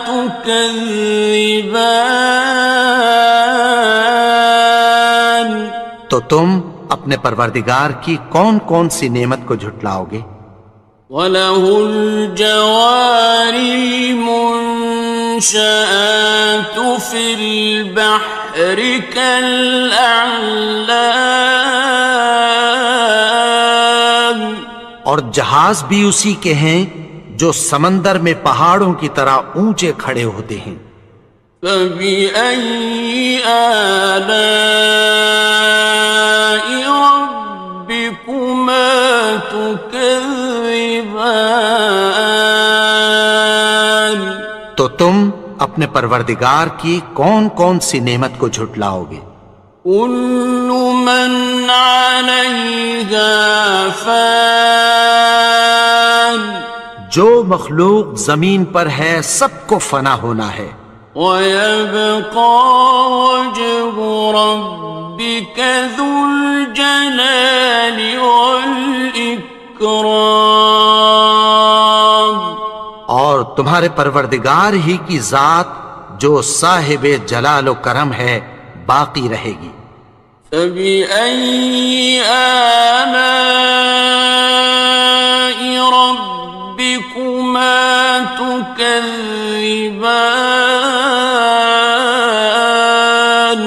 تكذبان، تو تم اپنے پروردگار کی کون کون سی نعمت کو جھٹلاؤ گے؟ وَلَهُ الْجَوَارِ الْمُنشَآتُ فِي الْبَحْرِ كَالْأَعْلَامِ، اور جہاز بھی اسی کے ہیں جو سمندر میں پہاڑوں کی طرح اونچے کھڑے ہوتے ہیں۔ فَبِأَيِّ آلَاءِ رَبِّكُمَا تُكَذِّبَانِ، تو تم اپنے پروردگار کی کون کون سی نعمت کو جھٹلاؤ گے؟ كُلُّ مَنْ عَلَيْهَا فَانٍ، جو مخلوق زمین پر ہے سب کو فنا ہونا ہے، وَيَبْقَى وَجْهُ رَبِّكَ ذُو الْجَلَالِ وَالْإِكْرَامِ، اور تمہارے پروردگار ہی کی ذات جو صاحب جلال و کرم ہے باقی رہے گی۔ فَبِأَيِّ آلَاءِ رَبِّكُمَا تُكَذِّبَانِ،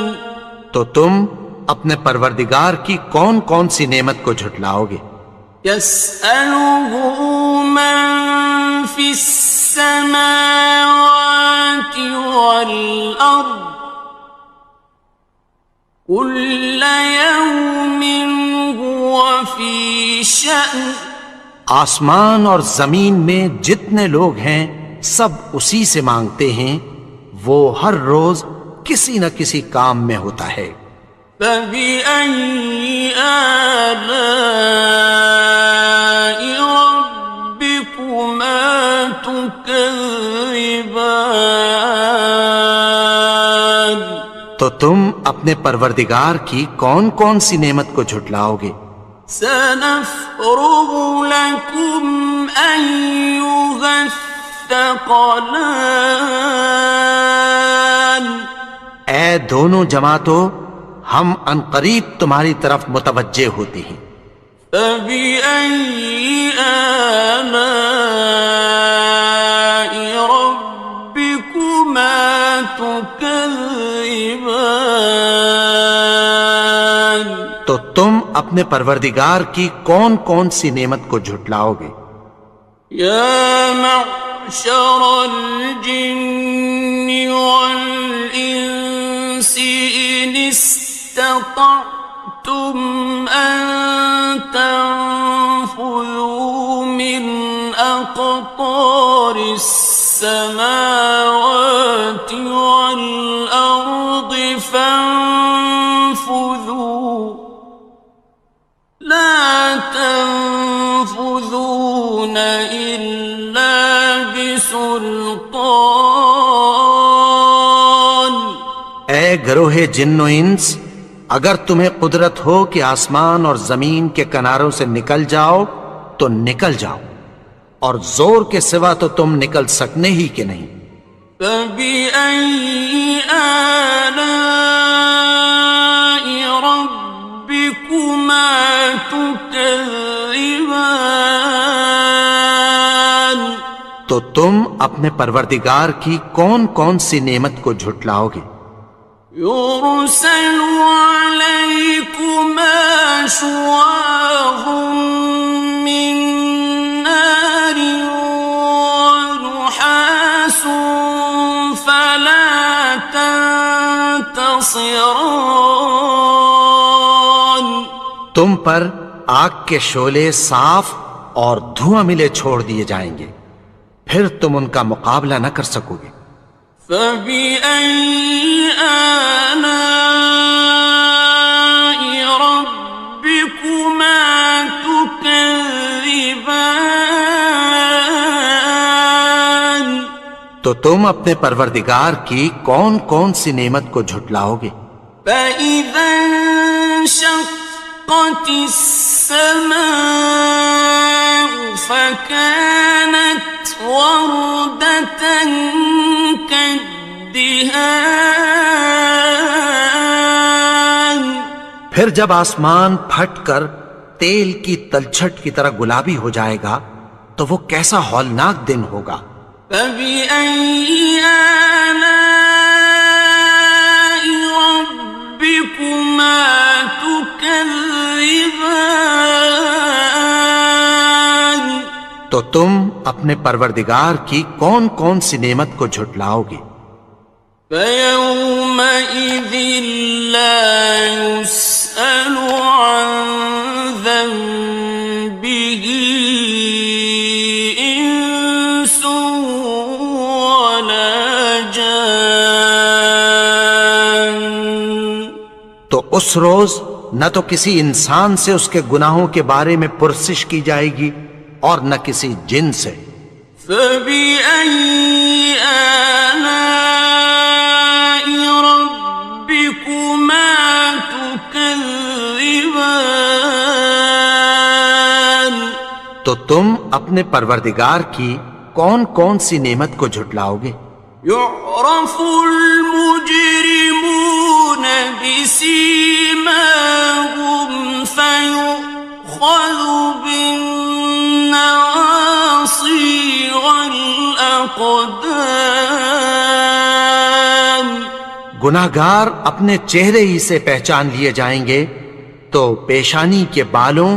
تو تم اپنے پروردگار کی کون کون سی نعمت کو جھٹلاؤ گے؟ يَسْأَلُهُ مَن فِي السَّمَاوَاتِ وَالْأَرْضِ كُلَّ يَوْمٍ هُوَ فِي شَأْنٍ، آسمان اور زمین میں جتنے لوگ ہیں سب اسی سے مانگتے ہیں، وہ ہر روز کسی نہ کسی کام میں ہوتا ہے۔ فَبِأَيِّ آلَاءِ رَبِّكُمَا تُكَذِّبَانِ، تو تم اپنے پروردگار کی کون کون سی نعمت کو جھٹلاؤ گے؟ سَنَفْرُغُ لَكُمْ أَيُّهَ الثَّقَلَانِ، اے دونوں جماعتوں، ہم عنقریب تمہاری طرف متوجہ ہوتے ہیں۔ فَبِأَيِّ آلَاءِ رَبِّكُمَا تُكَذِّبَانِ، تو تم اپنے پروردگار کی کون کون سی نعمت کو جھٹلاؤ گے؟ يَا مَعْشَرَ الْجِنِّ وَالْإِنسِ إِنِ اسْتَطَعْتُمْ أَن تَنفُذُوا مِنْ أَقْطَارِ السماوات والأرض فانفذوا لا تنفذون إلا بسلطان. اے گروہ جن و انس، اگر تمہیں قدرت ہو کہ آسمان اور زمین کے کناروں سے نکل جاؤ تو نکل جاؤ، اور زور کے سوا تو تم نکل سکنے ہی کہ نہیں. فَبِأَيِّ آلَاءِ رَبِّكُمَا تُكَذِّبَانِ. تو تم اپنے پروردگار کی کون کون سی نعمت کو جھٹلاؤ گے؟ يُرْسَلُ عَلَيْكُمَا شُوَاظٌ مِّن نَّارٍ وَنُحَاسٌ فَلَا تَنتَصِرَانِ. تم پر آگ کے شعلے صاف اور دھواں ملے چھوڑ دیے جائیں گے، پھر تم ان کا مقابلہ نہ کر سکو گے. فَبِأَيِّ آلَاءِ رَبِّكُمَا تُكَذِّبَانِ. تو تم اپنے پروردگار کی کون کون سی نعمت کو جھٹلاؤ گے؟ فَإِذَا انشَقَّتِ السَّمَاءُ فَكَانَتْ وَرْدَةً كَالدِّهَانِ. پھر جب آسمان پھٹ کر تیل کی تلچھٹ کی طرح گلابی ہو جائے گا تو وہ کیسا ہولناک دن ہوگا. فَبِأَيِّ آلَاءِ رَبِّكُمَا تُكَذِّبَانِ. تو تم اپنے پروردگار کی کون کون سی نعمت کو جھٹلاؤ گے؟ فَيَوْمَئِذٍ لَا يُسْأَلُ عَنْ ذَنبِهِ إِنسٌ وَلَا جَانٌ. تو اس روز نہ تو کسی انسان سے اس کے گناہوں کے بارے میں پرسش کی جائے گی اور نہ کسی جن سے. فَبِأَيِّ آلَاءِ رَبِّكُمَا تُكَذِّبَانِ. تو تم اپنے پروردگار کی کون کون سی نعمت کو جھٹلاؤ گے؟ يُعْرَفُ الْمُجْرِمُونَ بِسِيمَاهُمْ فَيُؤْخَذُ بِالنَّوَاصِي وَالْأَقْدَامِ. گناہگار اپنے چہرے ہی سے پہچان لیے جائیں گے تو پیشانی کے بالوں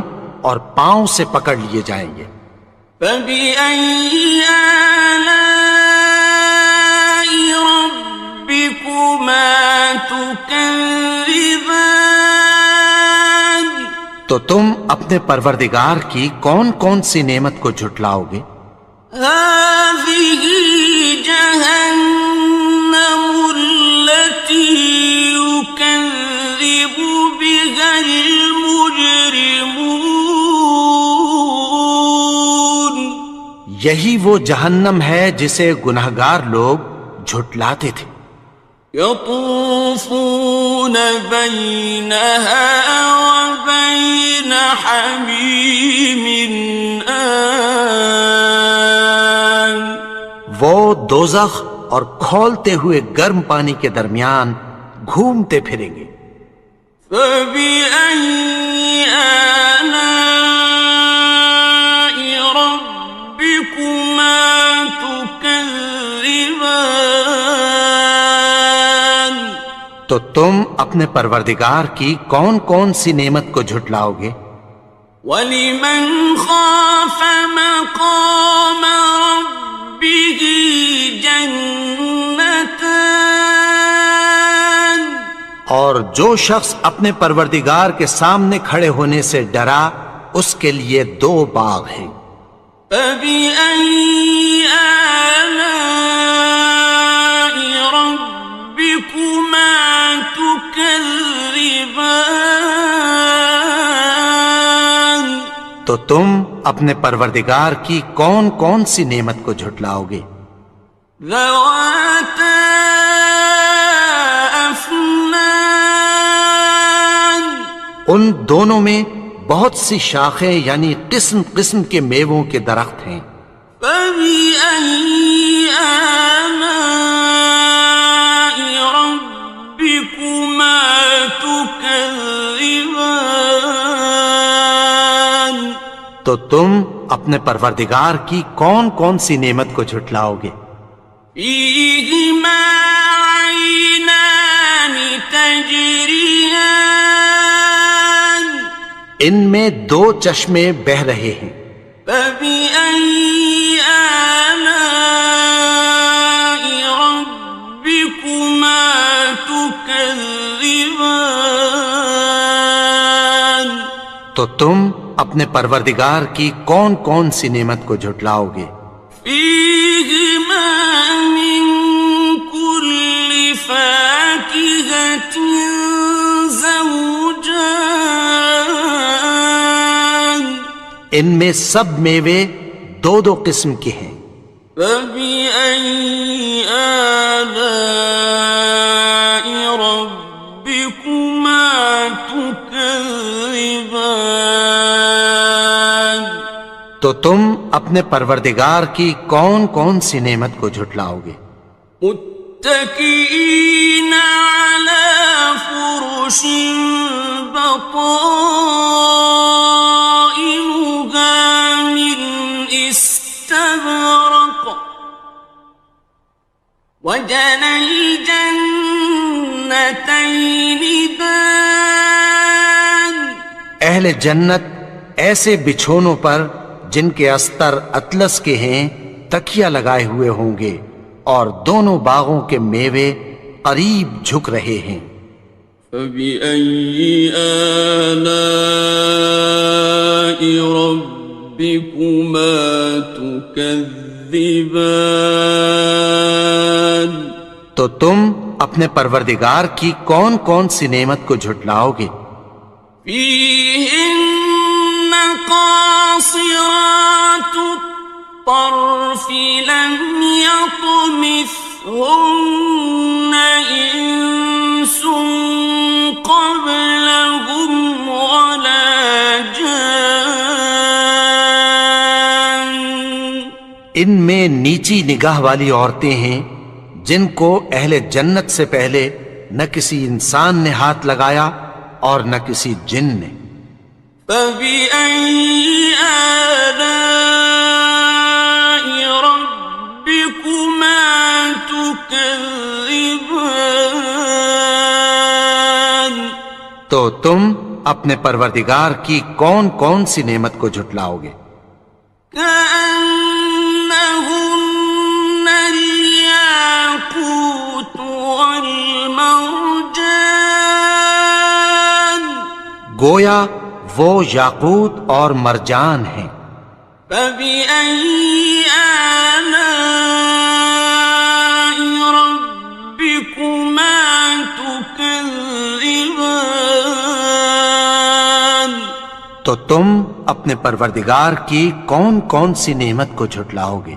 اور پاؤں سے پکڑ لیے جائیں گے. فَبِأَيِّ آلَاءِ رَبِّكُمَا تُكَذِّبَانِ. تو تم اپنے پروردگار کی کون کون سی نعمت کو جھٹلاؤ گے؟ هَٰذِهِ جَهَنَّمُ الَّتِي يُكَذِّبُ بِهَا الْمُجْرِمُونَ. یہی وہ جہنم ہے جسے گناہگار لوگ جھٹلاتے تھے. يَطُوفُونَ بَيْنَهَا وَبَيْنَ حَمِيمٍ آنٍ. وہ دوزخ اور کھولتے ہوئے گرم پانی کے درمیان گھومتے پھریں گے. فَبِأَيِّ آلَاءِ رَبِّكُمَا تُكَذِّبَانِ. تو تم اپنے پروردگار کی کون کون سی نعمت کو جھٹلاؤ گے؟ وَلِمَنْ خَافَ مَقَامَ رَبِّهِ جَنَّتَانِ. اور جو شخص اپنے پروردگار کے سامنے کھڑے ہونے سے ڈرا اس کے لیے 2 باغ ہیں. فَبِأَيِّ آلَاءِ تو تم اپنے پروردگار کی کون کون سی نعمت کو جھٹلاؤ گے؟ ذواتا افنان، ان دونوں میں بہت سی شاخیں یعنی قسم قسم کے میووں کے درخت ہیں۔ فبأي آلاء ربكما تكذبان، تو تم اپنے پروردگار کی کون کون سی نعمت کو جھٹلاؤ گے؟ فيهما عينان تجريان، ان میں دو چشمے بہہ رہے ہیں۔ فبأي آلاء ربكما تكذبان، تو تم اپنے پروردگار کی کون کون سی نعمت کو جھٹلاؤ گے؟ فيهما من كل فاكهة زوجان، ان میں سب میوے دو دو قسم کے ہیں۔ فبأي آلاء ربكما تكذبان، تو تم اپنے پروردگار کی کون کون سی نعمت کو جھٹلاؤ گے؟ متكئين على فرش بطائنها من استبرق، وجنى الجنتين دان، اہل جنت ایسے بچھونوں پر جن کے استر اطلس کے ہیں تکیہ لگائے ہوئے ہوں گے، اور دونوں باغوں کے میوے قریب جھک رہے ہیں۔ فبأي آلاء ربكما تكذبان، تو تم اپنے پروردگار کی کون کون سی نعمت کو جھٹلاؤ گے؟ فيهن قاصرات الطرف لم يطمثهن إنس قبلهم ولا جان، ان میں نیچی نگاہ والی عورتیں ہیں جن کو اہل جنت سے پہلے نہ کسی انسان نے ہاتھ لگایا اور نہ کسی جن نے۔ فبأي آلاء ربكما تكذبان، تو تم اپنے پروردگار کی کون کون سی نعمت کو جھٹلاؤ گے؟ كأنهن الياقوت والمرجان، گویا وہ یاقوت اور مرجان ہیں۔ فبأي آلاء ربكما تكذبان، تو تم اپنے پروردگار کی کون کون سی نعمت کو جھٹلاؤ گے؟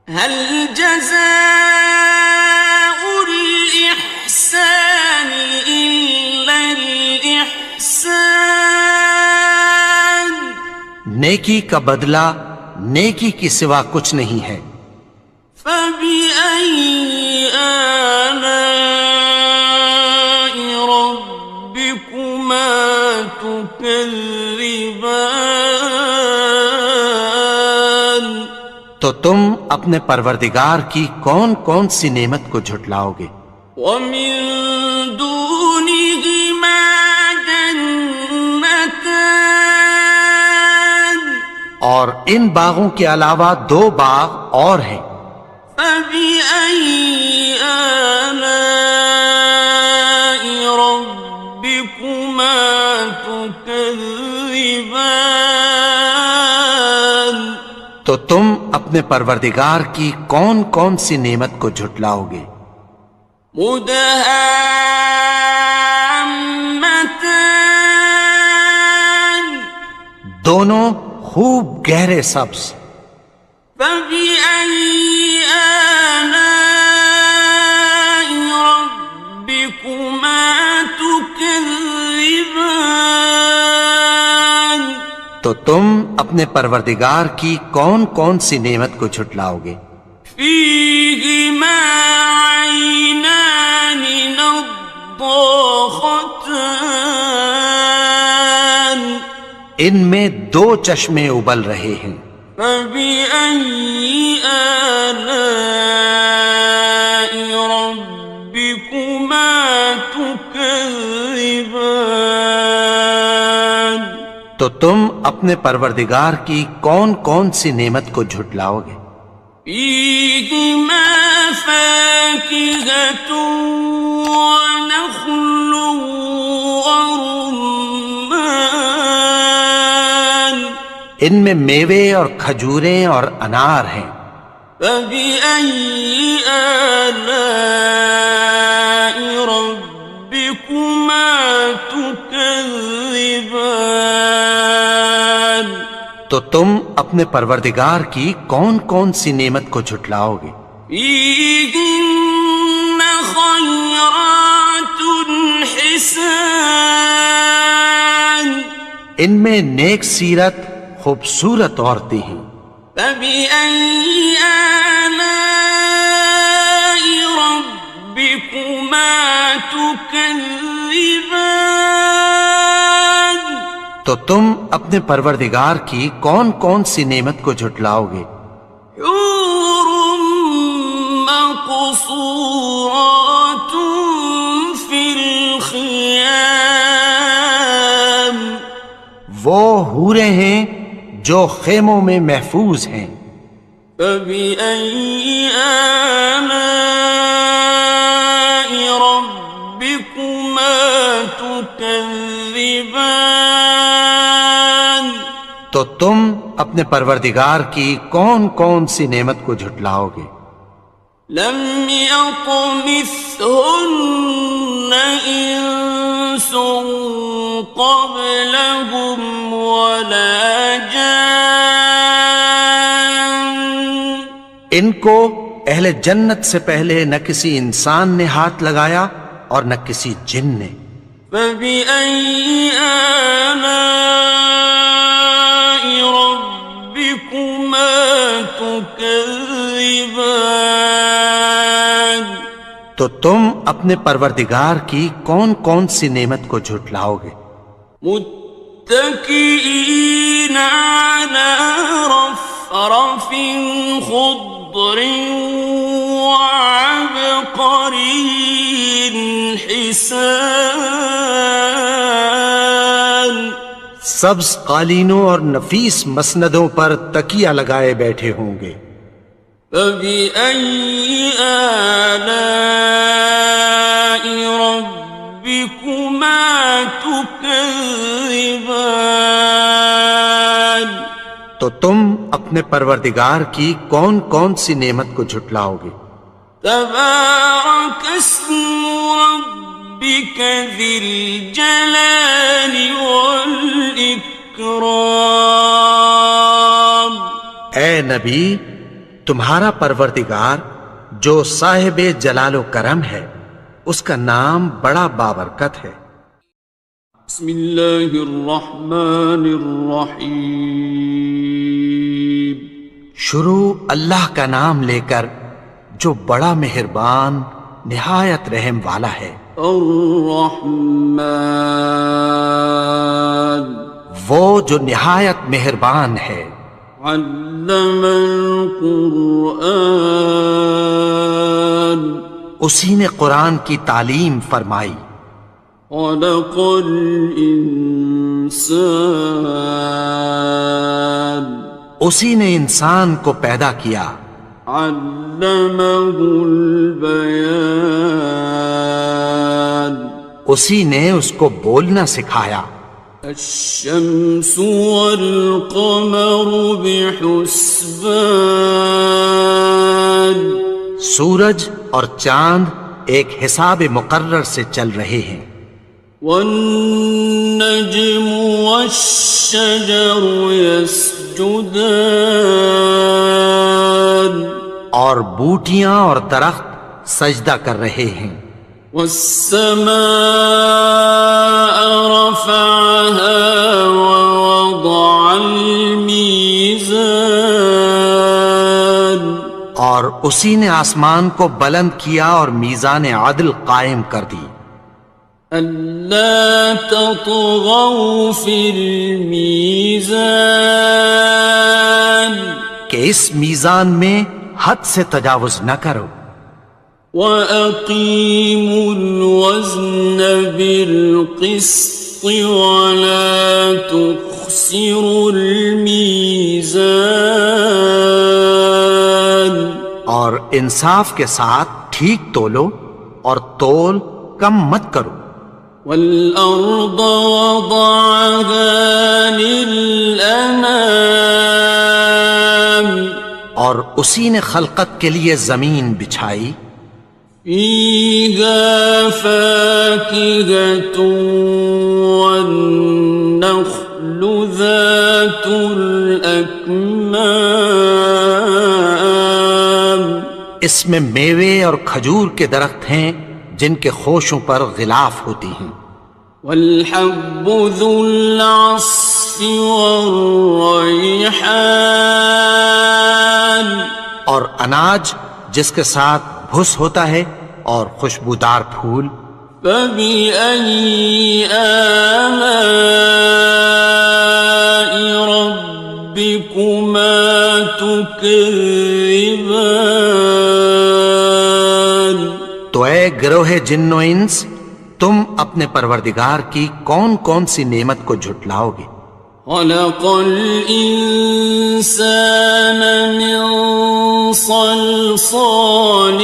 هل جزاء الإحسان إلا الإحسان، نیکی کا بدلہ نیکی کی سوا کچھ نہیں ہے۔ فبأي آلاء ربكما تكذبان، تو تم اپنے پروردگار کی کون کون سی نعمت کو جھٹلاؤ گے؟ ومن دونهما جنتان، اور ان باغوں کے علاوہ دو باغ اور ہیں۔ فبأي آلاء ربكما تكذبان، تو تم اپنے پروردگار کی کون کون سی نعمت کو جھٹلاؤ گے؟ مدهامتان، دونوں خوب گہرے سبز. فبأي آلاء ربكما تكذبان. تو تم اپنے پروردگار کی کون کون سی نعمت کو جھٹلاؤ گے؟ فيهما عينان نضاختان. ان میں دو چشمے ابل رہے ہیں. فبأي آلاء ربكما تكذبان. تو تم اپنے پروردگار کی کون کون سی نعمت کو جھٹلاؤ گے؟ فيهما فاكهة ونخل ورمان. ان میں میوے اور کھجوریں اور انار ہیں. فبأي آلاء ربكما تكذبان. تو تم اپنے پروردگار کی کون کون سی نعمت کو جھٹلاؤ گے؟ فيهن خيرات حسان. ان میں نیک سیرت خوبصورت عورتیں ہیں. فبأي آلاء ربكما تكذبان. تو تم اپنے پروردگار کی کون کون سی نعمت کو جھٹلاؤ گے؟ حور مقصورات في الخيام. وہ حوریں ہیں جو خیموں میں محفوظ ہیں. فبأي آلاء ربكما تكذبان. تو تم اپنے پروردگار کی کون کون سی نعمت کو جھٹلاؤ گے؟ لم يطمثهن إنس قبلهم ولا جان. ان کو اہل جنت سے پہلے نہ کسی انسان نے ہاتھ لگایا اور نہ کسی جن نے. فبأي آلاء ربكما تكذبان. تو تم اپنے پروردگار کی کون کون سی نعمت کو جھٹلاؤ گے؟ متكئين على رفرف خضر وعبقري حسان. سبز قالینوں اور نفیس مسندوں پر تکیہ لگائے بیٹھے ہوں گے. فبأي آلاء ربكما تكذبان. تو تم اپنے پروردگار کی کون کون سی نعمت کو جھٹلاؤ گے؟ تبارك اسم ربك ذي الجلال والإكرام. اے نبی، تمہارا پروردگار جو صاحب جلال و کرم ہے اس کا نام بڑا بابرکت ہے. بسم اللہ الرحمن الرحیم. شروع اللہ کا نام لے کر جو بڑا مہربان نہایت رحم والا ہے. الرحمن وہ جو نہایت مہربان ہے. علم القرآن اسی نے قرآن کی تعلیم فرمائی. خلق الانسان اسی نے انسان کو پیدا کیا. علمه البیان اسی نے اس کو بولنا سکھایا. الشمس والقمر بحسبان سورج اور چاند ایک حساب مقرر سے چل رہے ہیں. والنجم والشجر يسجدان يسجدان اور بوٹیاں اور درخت سجدہ کر رہے ہیں. والسماء رفعها ووضع الميزان اور اسی نے آسمان کو بلند کیا اور میزان عدل قائم کر دی. ألا تطغوا في الميزان کہ اس میزان میں حد سے تجاوز نہ کرو. وَأَقِيمُوا الْوَزْنَ بِالْقِسْطِ وَلَا تُخْسِرُوا الْمِيزَانَ اور انصاف کے ساتھ ٹھیک تولو اور تول کم مت کرو. وَالْأَرْضَ وَضَعَهَا لِلْأَنَامِ اور اسی نے خلقت کے لیے زمین بچھائی. فِيهَا فَاكِهَةٌ وَالنَّخْلُ ذَاتُ الْأَكْمَامِ اس میں میوے اور کھجور کے درخت ہیں جن کے خوشوں پر غلاف ہوتی ہیں. وَالْحَبُّ ذُو الْعَصْفِ وَالرَّيْحَانِ اور اناج جس کے ساتھ بھس ہوتا ہے اور خوشبودار پھول. فَبِأَيِّ آلَاءِ رَبِّكُمَا تُكَذِّبَانِ تو اے گروہ جن و انس تم اپنے پروردگار کی کون کون سی نعمت کو جھٹلاؤ گے. خَلَقَ الْإِنسَانَ مِنْ صَلْصَالٍ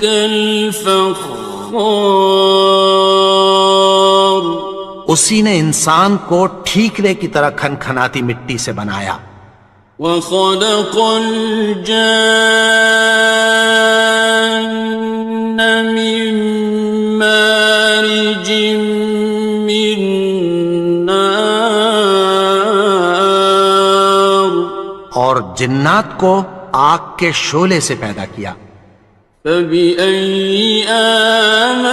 كَالْفَخَّارِ اسی نے انسان کو ٹھیکرے کی طرح کھنکھناتی مٹی سے بنایا. وَخَلَقَ الْجَانَّ مِن مَّارِجٍ مِّن نَّارٍ اور جنات کو آگ کے شعلے سے پیدا کیا. فَبِأَيِّ آلَاءِ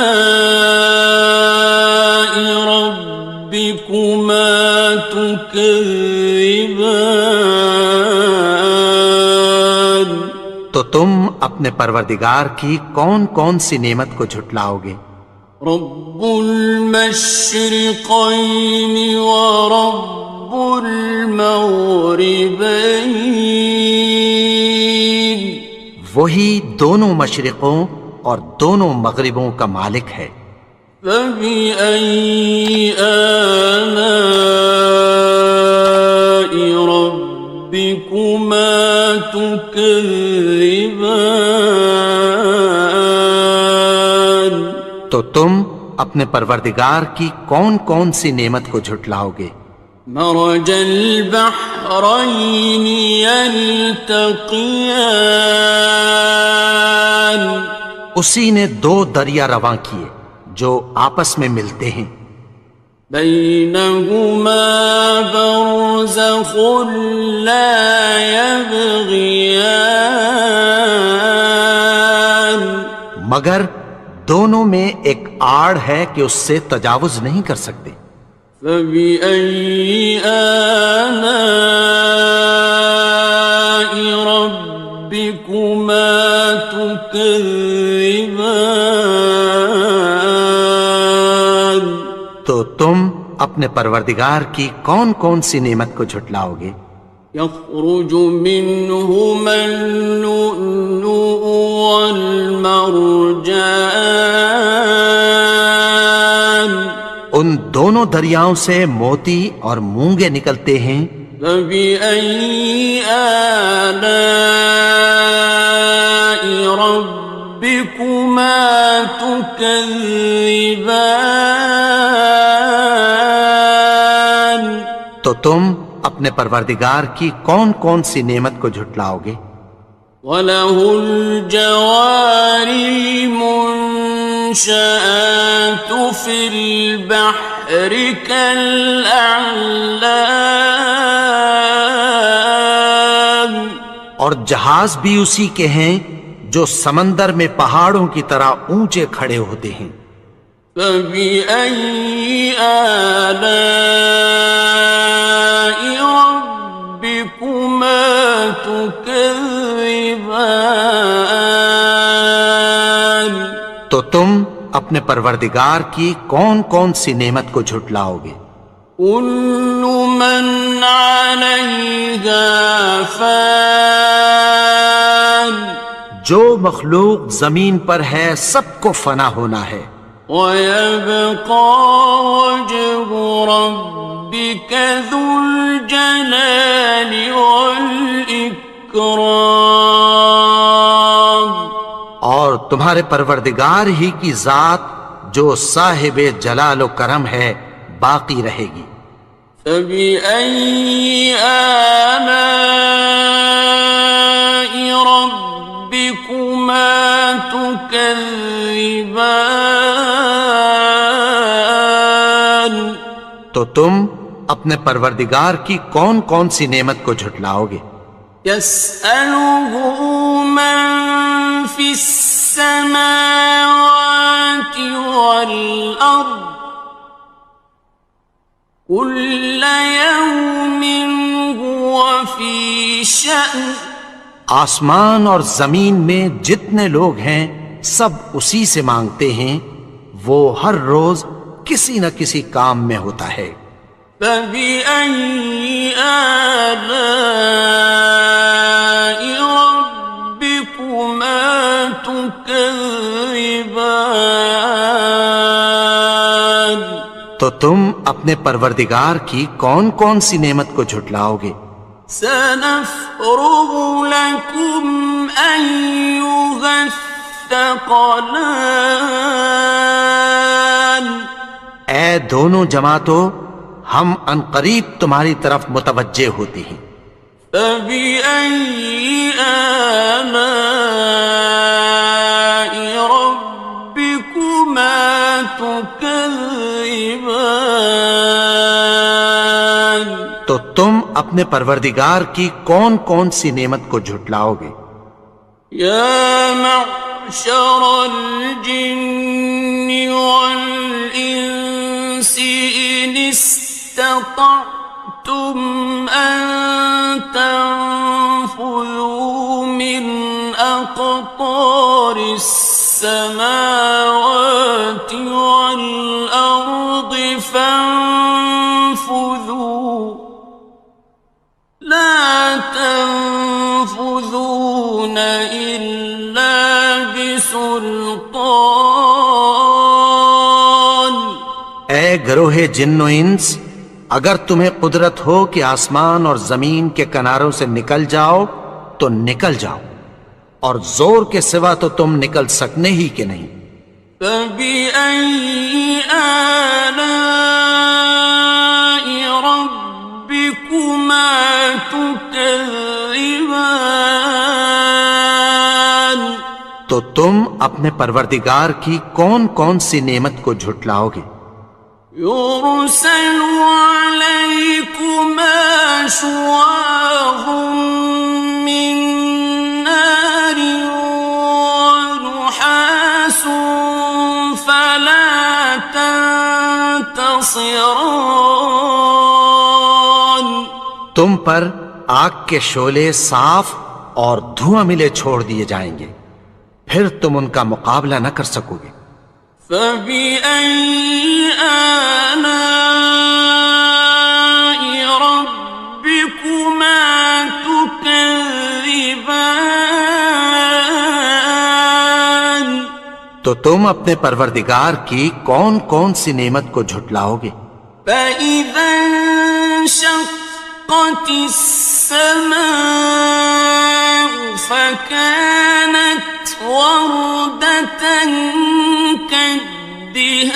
رَبِّكُمَا تُكَذِّبَانِ تو تم اپنے پروردگار کی کون کون سی نعمت کو جھٹلاؤ گے. رب المشرقين ورب المغربين وہی دونوں مشرقوں اور دونوں مغربوں کا مالک ہے. فبأي آلاء ربكما تكذبان تو تم اپنے پروردگار کی کون کون سی نعمت کو جھٹلاؤ گے. مرج البحرين يلتقيان اسی نے دو دریا رواں کیے جو آپس میں ملتے ہیں. بينهما برزخ لا يبغيان مگر دونوں میں ایک آڑ ہے کہ اس سے تجاوز نہیں کر سکتے. فبأي آلاء ربكما تكذبان تو تم اپنے پروردگار کی کون کون سی نعمت کو جھٹلاؤ گے. يخرج منهما اللؤلؤ والمرجان ان دونوں دریاؤں سے موتی اور مونگے نکلتے ہیں. فبأي آلاء ربكما تكذبان تو تم اپنے پروردگار کی کون کون سی نعمت کو جھٹلاؤ گے. وَلَهُ الْجَوَارِ الْمُنشَآتُ فِي الْبَحْرِ كَالْأَعْلَامِ اور جہاز بھی اسی کے ہیں جو سمندر میں پہاڑوں کی طرح اونچے کھڑے ہوتے ہیں۔ فَبِأَيِّ آلَاءِ رَبِّكُمَا تُكَذِّبَانِ؟ تو تم اپنے پروردگار کی کون کون سی نعمت کو جھٹلاؤ گے؟ كُلُّ مَنْ عَلَيْهَا فَانٍ، جو مخلوق زمین پر ہے سب کو فنا ہونا ہے، وَيَبْقَى وَجْهُ رَبِّكَ ذُو الْجَلَالِ وَالْإِكْرَامِ، اور تمہارے پروردگار ہی کی ذات جو صاحب جلال و کرم ہے باقی رہے گی۔ فَبِأَيِّ آلَاءِ رَبِّكُمَا تُكَذِّبَانِ؟ تو تم اپنے پروردگار کی کون کون سی نعمت کو جھٹلاؤ گے؟ يَسْأَلُهُ مَن فِي السَّمَاوَاتِ وَالْأَرْضِ كُلَّ يَوْمٍ هُوَ فِي شَأْنٍ، آسمان اور زمین میں جتنے لوگ ہیں سب اسی سے مانگتے ہیں، وہ ہر روز کسی نہ کسی کام میں ہوتا ہے۔ فَبِأَيِّ آلَاءِ رَبِّكُمَا تُكَذِّبَانِ؟ تو تم اپنے پروردگار کی کون کون سی نعمت کو جھٹلاؤ گے؟ سَنَفْرُغُ لَكُمْ أَيُّهَ الثَّقَلَانِ، اے دونوں جماعتوں، ہم عنقریب تمہاری طرف متوجہ ہوتے ہیں۔ فَبِأَيِّ آلَاءِ رَبِّكُمَا تُكَذِّبَانِ؟ تو تم اپنے پروردگار کی کون کون سی نعمت کو جھٹلاؤ گے؟ يَا مَعْشَرَ الْجِنِّ وَالْإِنسِ إِنِ اسْتَطَعْتُمْ أَن تَنفُذُوا مِنْ أَقْطَارِ السَّمَاوَاتِ وَالْأَرْضِ فَانفُذُوا لَا تَنفُذُونَ إِلَّا بِسُلْطَانٍ۔ اے گروہ جن و انس، اگر تمہیں قدرت ہو کہ آسمان اور زمین کے کناروں سے نکل جاؤ تو نکل جاؤ، اور زور کے سوا تو تم نکل سکنے ہی کہ نہیں۔ فَبِأَيِّ آلَاءِ رَبِّكُمَا تُكَذِّبَانِ؟ تو تم اپنے پروردگار کی کون کون سی نعمت کو جھٹلاؤ گے؟ يُرْسَلُ عَلَيْكُمَا شُوَاظٌ مِّن نَّارٍ وَنُحَاسٌ فَلَا تَنتَصِرَانِ؟ تم پر آگ کے شعلے صاف اور دھواں ملے چھوڑ دیے جائیں گے، پھر تم ان کا مقابلہ نہ کر سکو گے۔ فَبِأَيِّ آلَاءِ رَبِّكُمَا تُكَذِّبَانِ؟ تو تم اپنے پروردگار کی کون کون سی نعمت کو جھٹلاؤ گے؟ فَإِذَا انشَقَّتِ السَّمَاءُ فَكَانَتْ وَرْدَةً كَالدِّهَانِ؟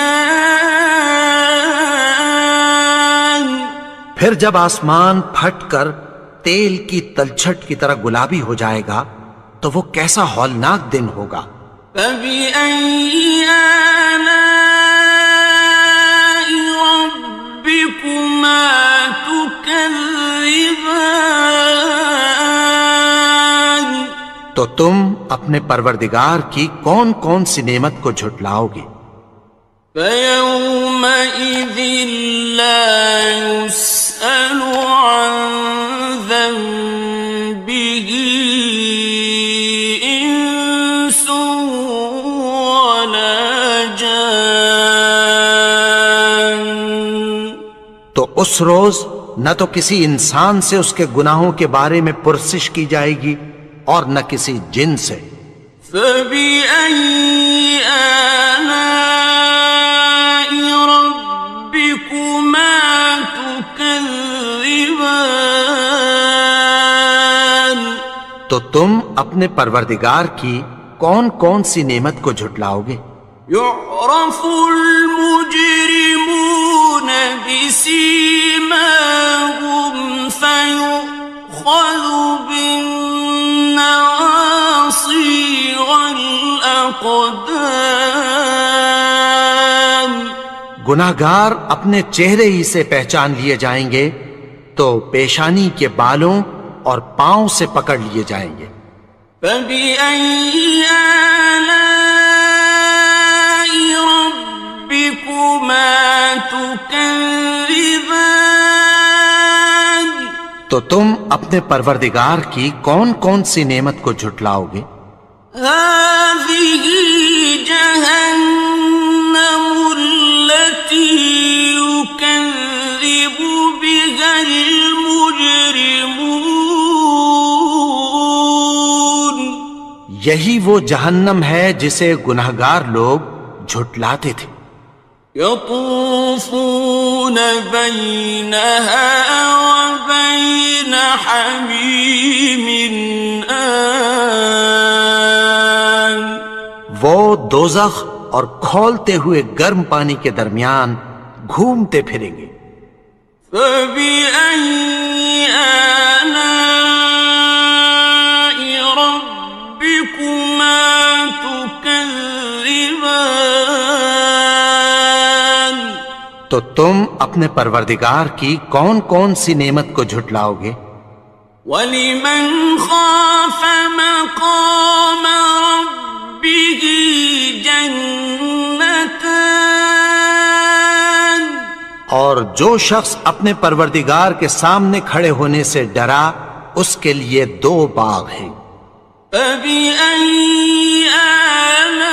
پھر جب آسمان پھٹ کر تیل کی تلچھٹ کی طرح گلابی ہو جائے گا تو وہ کیسا ہولناک دن ہوگا۔ فَبِأَيِّ آلَاءِ رَبِّكُمَا تُكَذِّبَانِ؟ تم اپنے پروردگار کی کون کون سی نعمت کو جھٹلاؤ گے؟ فَيَوْمَئِذٍ لَا يُسْأَلُ عَنْ ذَنبِهِ إِنسٌ وَلَا جَانٌّ۔ تو اس روز نہ تو کسی انسان سے اس کے گناہوں کے بارے میں پرسش کی جائے گی اور نہ کسی جن سے۔ فَبِأَيِّ آلَاءِ رَبِّكُمَا تُكَذِّبَانِ؟ تو تم اپنے پروردگار کی کون کون سی نعمت کو جھٹلاؤ گے؟ يُعْرَفُ الْمُجْرِمُونَ بِسِيمَاهُمْ فَيُؤْخَذُ بِالنَّوَاصِي وَالْأَقْدَامِ۔ گناہگار اپنے چہرے ہی سے پہچان لیے جائیں گے تو پیشانی کے بالوں اور پاؤں سے پکڑ لیے جائیں گے۔ فَبِأَيِّ آلَاءِ رَبِّكُمَا تُكَذِّبَانِ؟ تو تم اپنے پروردگار کی کون کون سی نعمت کو جھٹلاؤ گے؟ هَٰذِهِ جَهَنَّمُ الَّتِي يُكَذِّبُ بِهَا الْمُجْرِمُونَ۔ یہی وہ جہنم ہے جسے گناہگار لوگ جھٹلاتے تھے۔ يَطُوفُونَ بَيْنَهَا وَبَيْنَ حَمِيمٍ آنٍ۔ وہ دوزخ اور کھولتے ہوئے گرم پانی کے درمیان گھومتے پھریں گے۔ فَبِأَيِّ آلَاءِ رَبِّكُمَا تُكَذِّبَانِ؟ تو تم اپنے پروردگار کی کون کون سی نعمت کو جھٹلاؤ گے؟ وَلِمَنْ خَافَ مَقَامَ رَبِّهِ جَنَّتَانِ؟ اور جو شخص اپنے پروردگار کے سامنے کھڑے ہونے سے ڈرا اس کے لیے 2 باغ ہیں۔ فَبِأَيِّ آلَاءِ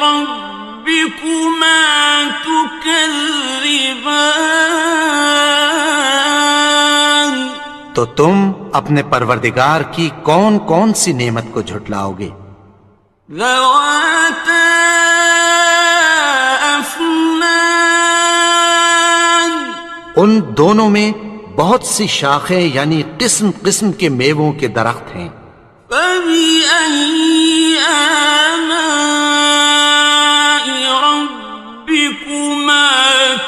رَبِّكُمَا تُكَذِّبَانِ؟ تو تم اپنے پروردگار کی کون کون سی نعمت کو جھٹلاؤ گے؟ ذَوَاتَا أَفْنَانٍ۔ ان دونوں میں بہت سی شاخیں یعنی قسم قسم کے میووں کے درخت ہیں۔ فَبِأَيِّ آلَاءِ رَبِّكُمَا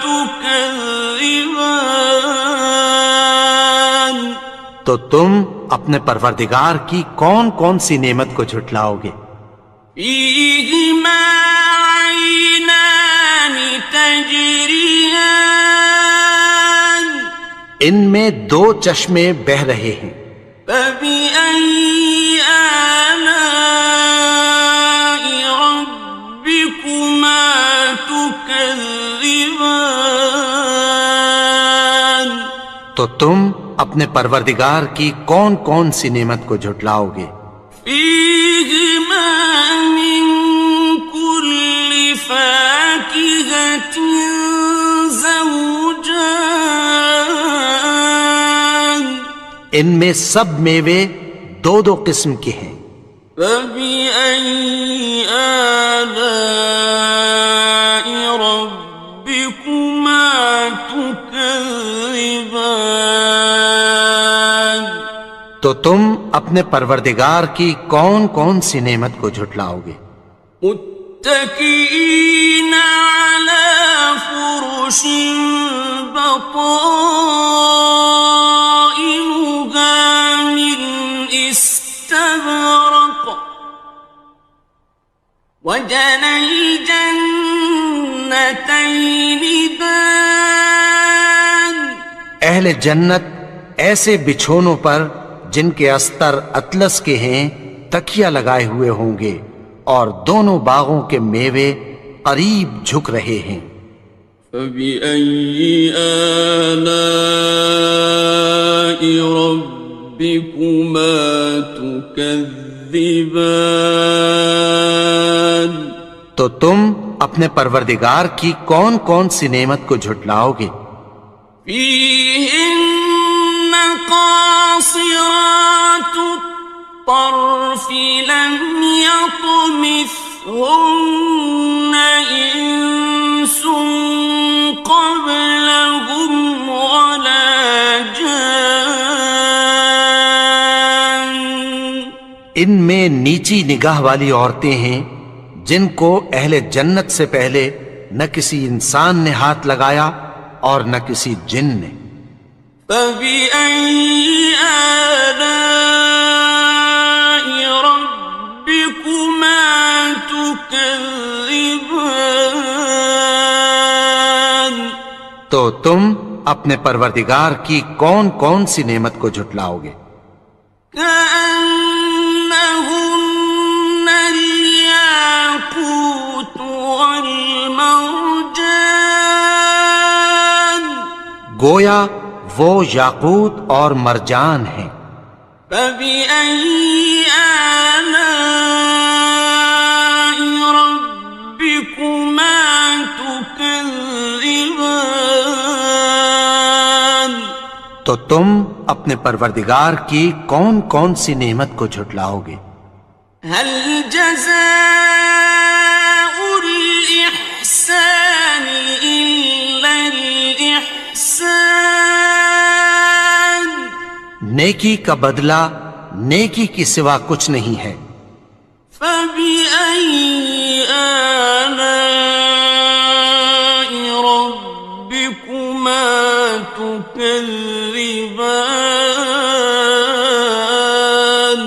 تُكَذِّبَانِ؟ تو تم اپنے پروردگار کی کون کون سی نعمت کو جھٹلاؤ گے؟ فِيهِمَا عَيْنَانِ تَجْرِيَانِ۔ ان میں 2 چشمے بہہ رہے ہیں۔ فَبِأَيِّ آلَاءِ رَبِّكُمَا تُكَذِّبَانِ؟ تو تم اپنے پروردگار کی کون کون سی نعمت کو جھٹلاؤ گے؟ فِيهِمَا مِن كُلِّ فَاكِهَةٍ زَوْجَانِ۔ ان میں سب میوے 2 قسم کے ہیں۔ فَبِأَيِّ آلَاءِ رَبِّكُمَا تُكَذِّبَانِ؟ تو تم اپنے پروردگار کی کون کون سی نعمت کو جھٹلاؤ گے؟ متكئين على فرش بطائنها من استبرق وجنى الجنتين دان۔ اہل جنت ایسے بچھونوں پر جن کے استر اطلس کے ہیں تکیہ لگائے ہوئے ہوں گے، اور دونوں باغوں کے میوے قریب جھک رہے ہیں۔ فَبِأَيِّ آلَاءِ رَبِّكُمَا تُكَذِّبَانِ؟ تو تم اپنے پروردگار کی کون کون سی نعمت کو جھٹلاؤ گے؟ فِيهِنَّ قَاصِرَاتُ الطَّرْفِ لَمْ يَطْمِثْهُنَّ إِنسٌ قَبْلَهُمْ وَلَا جَانٌّ۔ ان میں نیچی نگاہ والی عورتیں ہیں جن کو اہل جنت سے پہلے نہ کسی انسان نے ہاتھ لگایا اور نہ کسی جن نے۔ فَبِأَيِّ آلَاءِ رَبِّكُمَا تُكَذِّبَانِ؟ تو تم اپنے پروردگار کی کون کون سی نعمت کو جھٹلاؤ گے؟ كَأَنَّهُنَّ الْيَاقُوتُ وَالْمَرْجَانُ۔ گویا وہ یاقوت اور مرجان ہیں۔ فَبِأَيِّ آلَاءِ رَبِّكُمَا تُكَذِّبَانِ؟ تو تم اپنے پروردگار کی کون کون سی نعمت کو جھٹلاؤ گے؟ هَلْ جَزَاءُ الْإِحْسَانِ إِلَّا الْإِحْسَانُ؟ نیکی کا بدلہ نیکی کی سوا کچھ نہیں ہے۔ فَبِأَيِّ آلَاءِ رَبِّكُمَا تُكَذِّبَانِ؟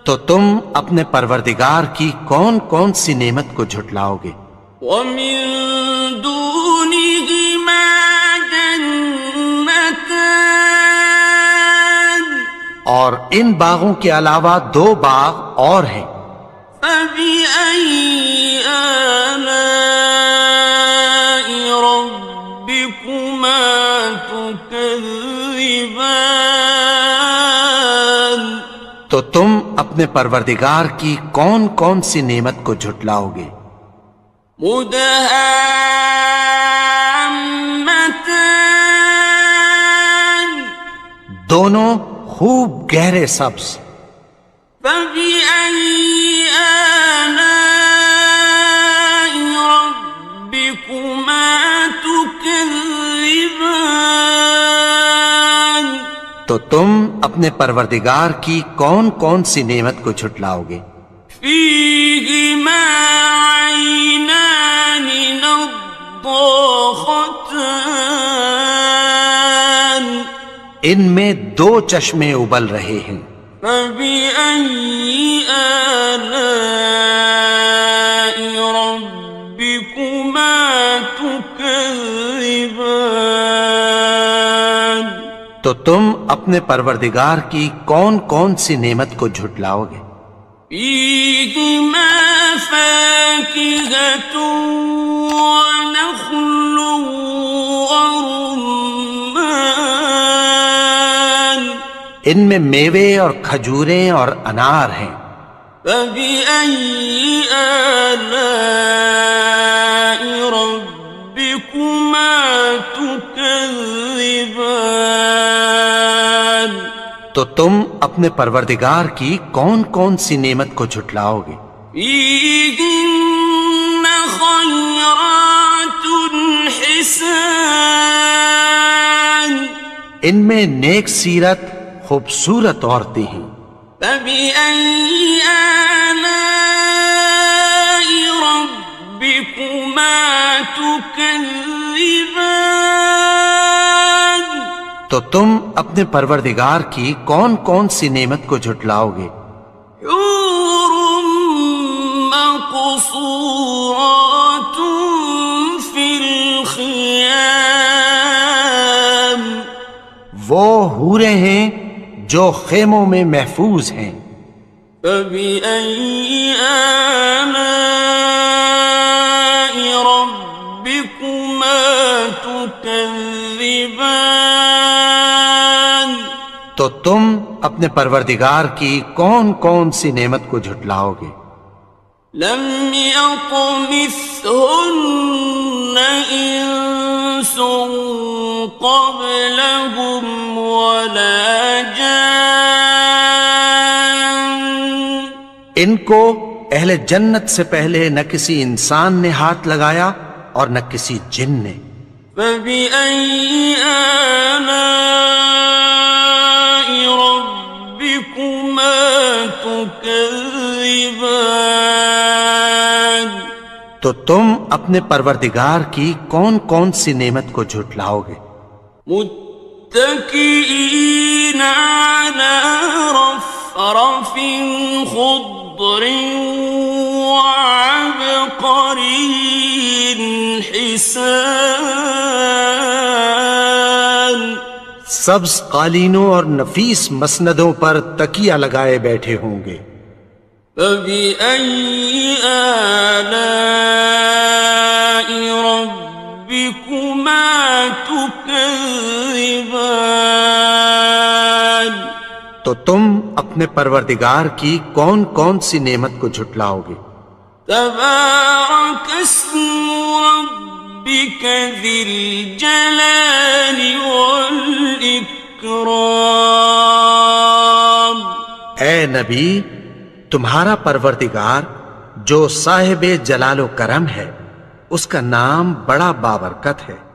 تو تم اپنے پروردگار کی کون کون سی نعمت کو جھٹلاؤ گے؟ وَمِن دُونِهِمَا جَنَّتَانِ؟ اور ان باغوں کے علاوہ دو باغ اور ہیں۔ فَبِأَيِّ آلَاءِ رَبِّكُمَا تُكَذِّبَانِ؟ تو تم اپنے پروردگار کی کون کون سی نعمت کو جھٹلاؤ گے؟ مُدْهَامَّتَانِ؟ دونوں خوب گہرے سبز۔ فَبِأَيِّ آلَاءِ رَبِّكُمَا تُكَذِّبَانِ؟ تو تم اپنے پروردگار کی کون کون سی نعمت کو جھٹلاؤ گے؟ فِيهِمَا عَيْنَانِ نَضَّاخَتَانِ؟ ان میں دو چشمے ابل رہے ہیں۔ فَبِأَيِّ آلَاءِ رَبِّكُمَا تُكَذِّبَانِ؟ تو تم اپنے پروردگار کی کون کون سی نعمت کو جھٹلاؤ گے؟ فِيهِمَا فَاكِهَةٌ وَنَخْلٌ وَرُمَّانٌ؟ ان میں میوے اور کھجوریں اور انار ہیں۔ فَبِأَيِّ آلَاءِ رَبِّكُمَا تُكَذِّبَانِ؟ تو تم اپنے پروردگار کی کون کون سی نعمت کو جھٹلاؤ گے؟ فِيهِنَّ خَيْرَاتٌ حِسَانٌ؟ ان میں نیک سیرت خوبصورت عورتیں ہیں۔ فَبِأَيِّ آلَاءِ رَبِّكُمَا تُكَذِّبَانِ؟ تو تم اپنے پروردگار کی کون کون سی نعمت کو جھٹلاؤ گے؟ حور مقصورات فی الخیام؟ وہ حوریں ہیں جو خیموں میں محفوظ ہیں۔ فبأي آلاء ربكما تكذبان؟ تو تم اپنے پروردگار کی کون کون سی نعمت کو جھٹلاؤ گے؟ لم يطمثهن إنس قبلهم ولا جان۔ ان کو اہل جنت سے پہلے نہ کسی انسان نے ہاتھ لگایا اور نہ کسی جن نے۔ فبأي آلاء ربكما تكذبان؟ تو تم اپنے پروردگار کی کون کون سی نعمت کو جھٹلاؤ گے؟ متكئين على رفرف خضر وعبقري حسان۔ سبز قالینوں اور نفیس مسندوں پر تکیہ لگائے بیٹھے ہوں گے۔ فبأي آلاء ربكما تكذبان؟ تو تم اپنے پروردگار کی کون کون سی نعمت کو جھٹلاؤ گے؟ تبارك اسم ربك ذي الجلال والإكرام۔ اے نبی، تمہارا پروردگار جو صاحب جلال و کرم ہے، اس کا نام بڑا بابرکت ہے۔